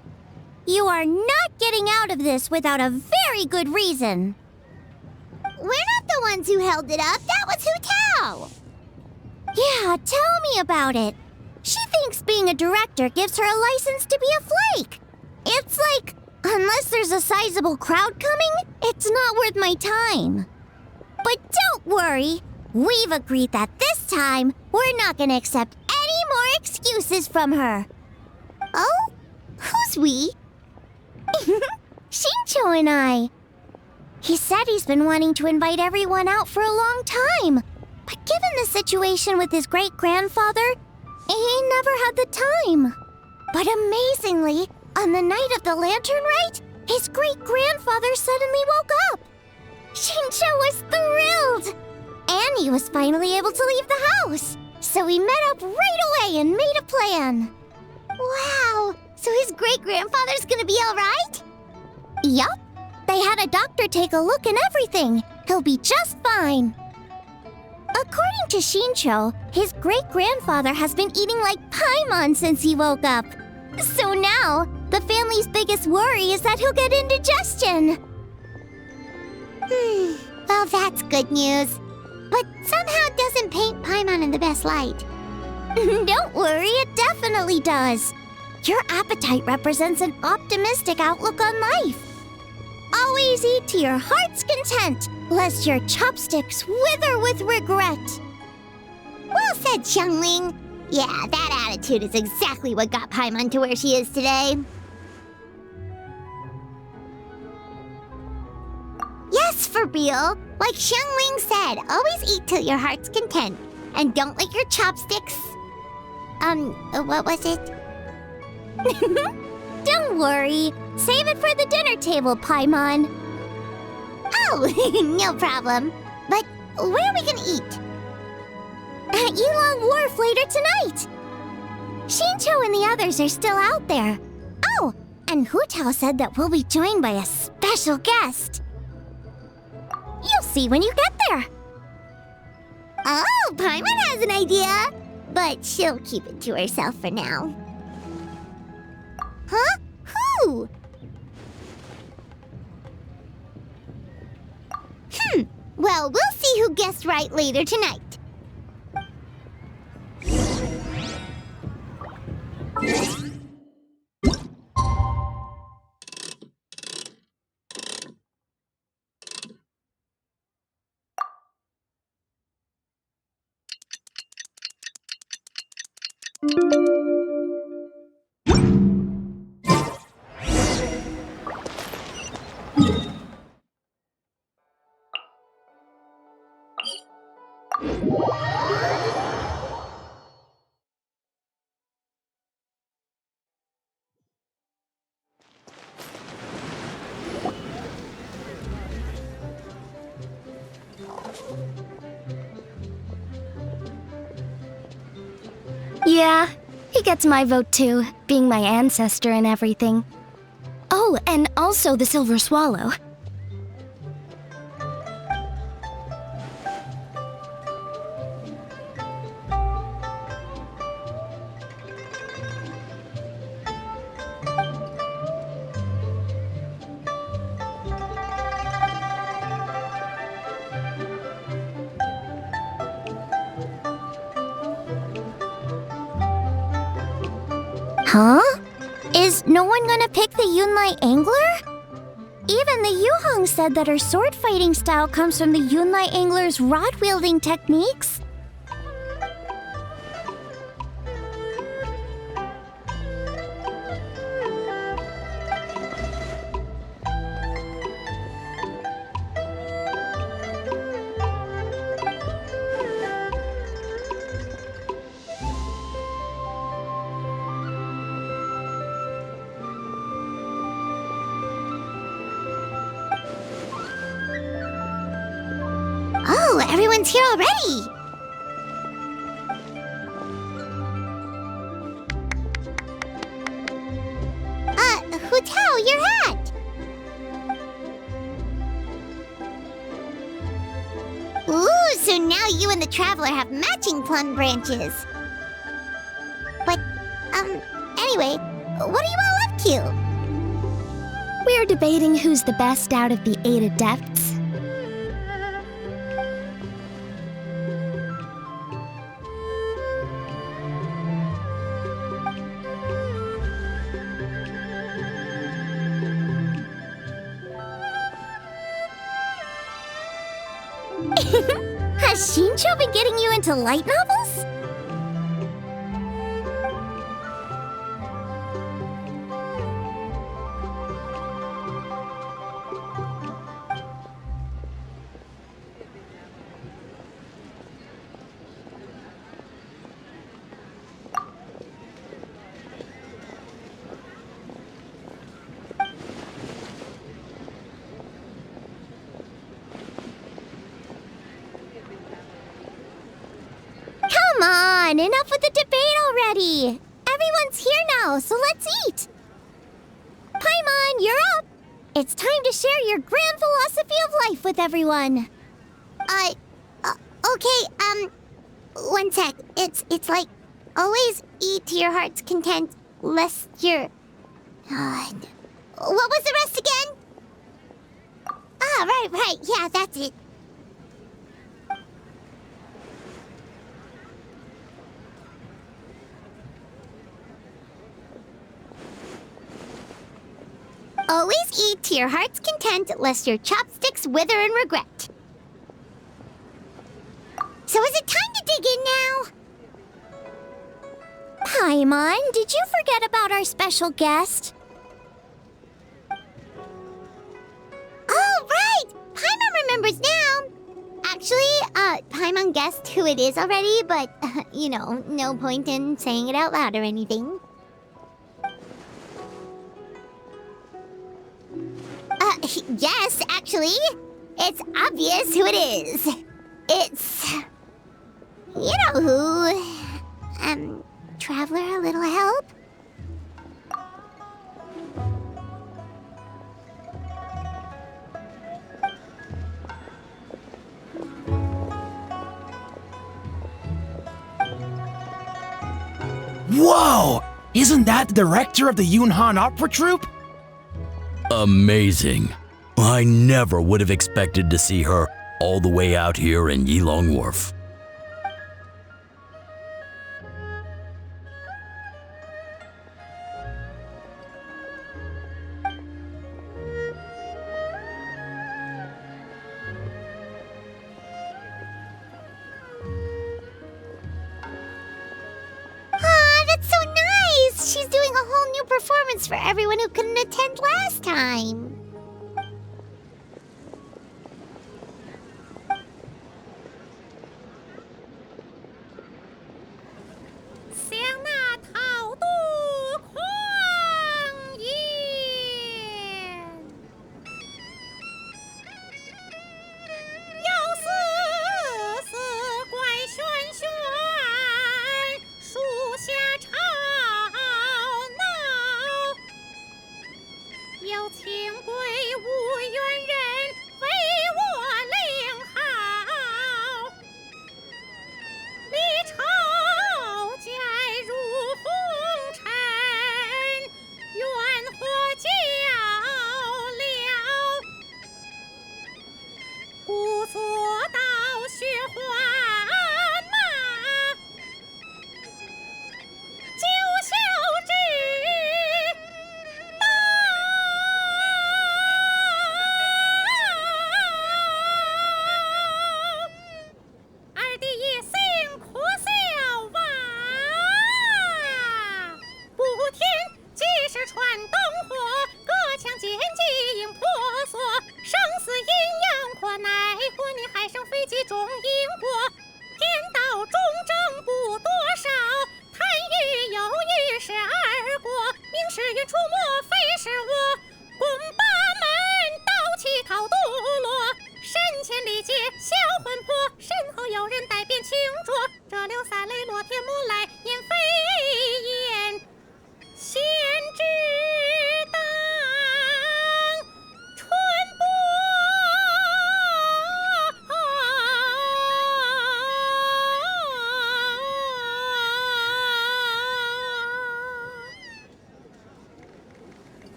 You are not getting out of this without a very good reason. We're not the ones who held it up. That was Hu Tao. Yeah, tell me about it. She thinks being a director gives her a license to be a flake. It's like, unless there's a sizable crowd coming, it's not worth my time. But don't worry. We've agreed that this time, we're not gonna accept any more excuses from her. Oh? Who's we? Shincho and I. He said he's been wanting to invite everyone out for a long time. But given the situation with his great-grandfather, he never had the time. But amazingly, on the night of the lantern rite, his great-grandfather suddenly woke up. Shincho was thrilled. And he was finally able to leave the house. So we met up right away and made a plan. Wow, so his great-grandfather's gonna be all right? Yup. They had a doctor take a look and everything. He'll be just fine. According to Shincho, his great-grandfather has been eating like Paimon since he woke up. So now, the family's biggest worry is that he'll get indigestion. Well, that's good news. But somehow it doesn't paint Paimon in the best light. Don't worry, it definitely does. Your appetite represents an optimistic outlook on life. Always eat to your heart's content, lest your chopsticks wither with regret. Well said, Xiangling. Yeah, that attitude is exactly what got Paimon to where she is today. Yes, for real. Like Xiangling said, always eat till your heart's content. And don't lick your chopsticks. What was it? Don't worry. Save it for the dinner table, Paimon. Oh, no problem. But where are we gonna eat? At Yilong Wharf later tonight. Shincho and the others are still out there. Oh, and Hu Tao said that we'll be joined by a special guest. You'll see when you get there. Oh, Paimon has an idea. But she'll keep it to herself for now. Huh? Who? Well, we'll see who guessed right later tonight. Yeah, he gets my vote too, being my ancestor and everything. Oh, and also the Silver Swallow. Huh? Is no one gonna pick the Yunlai Angler? Even the Yuhong said that her sword fighting style comes from the Yunlai Angler's rod-wielding techniques. Everyone's here already! Hu Tao, your hat! Ooh, so now you and the Traveler have matching plum branches. But, anyway, what are you all up to? We're debating who's the best out of the 8 adepts. Has Shincho been getting you into light novels? Come on, enough with the debate already! Everyone's here now, so let's eat! Paimon, you're up! It's time to share your grand philosophy of life with everyone! Okay, one sec. It's like, always eat to your heart's content, lest you're... what was the rest again? Ah, right, yeah, that's it. Always eat to your heart's content, lest your chopsticks wither in regret. So is it time to dig in now? Paimon, did you forget about our special guest? Oh, right! Paimon remembers now! Actually, Paimon guessed who it is already, but, no point in saying it out loud or anything. Yes, actually. It's obvious who it is. It's... you know who. Traveler, a little help? Whoa! Isn't that the director of the Yunhan Opera Troupe? Amazing. I never would have expected to see her all the way out here in Yilong Wharf. That's so nice! She's doing a whole new performance for everyone who couldn't attend last time.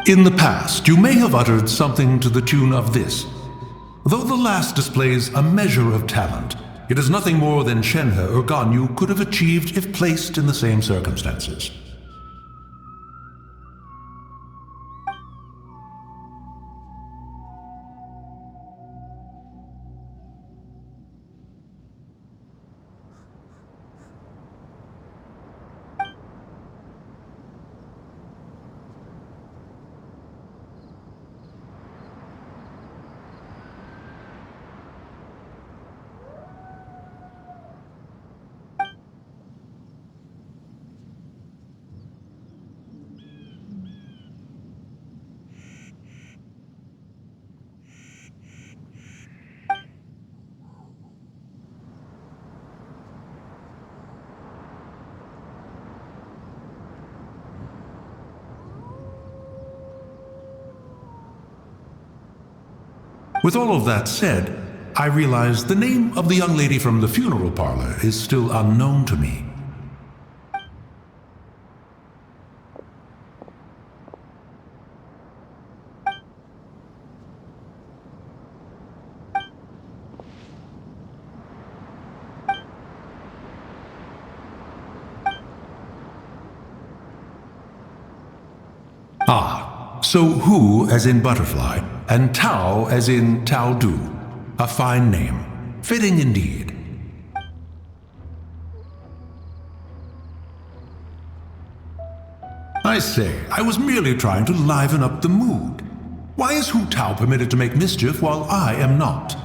In the past, you may have uttered something to the tune of this. Though the last displays a measure of talent, it is nothing more than Shenhe or Ganyu could have achieved if placed in the same circumstances. With all of that said, I realize the name of the young lady from the funeral parlor is still unknown to me. So Hu as in butterfly, and Tao as in Tao Du. A fine name. Fitting indeed. I say, I was merely trying to liven up the mood. Why is Hu Tao permitted to make mischief while I am not?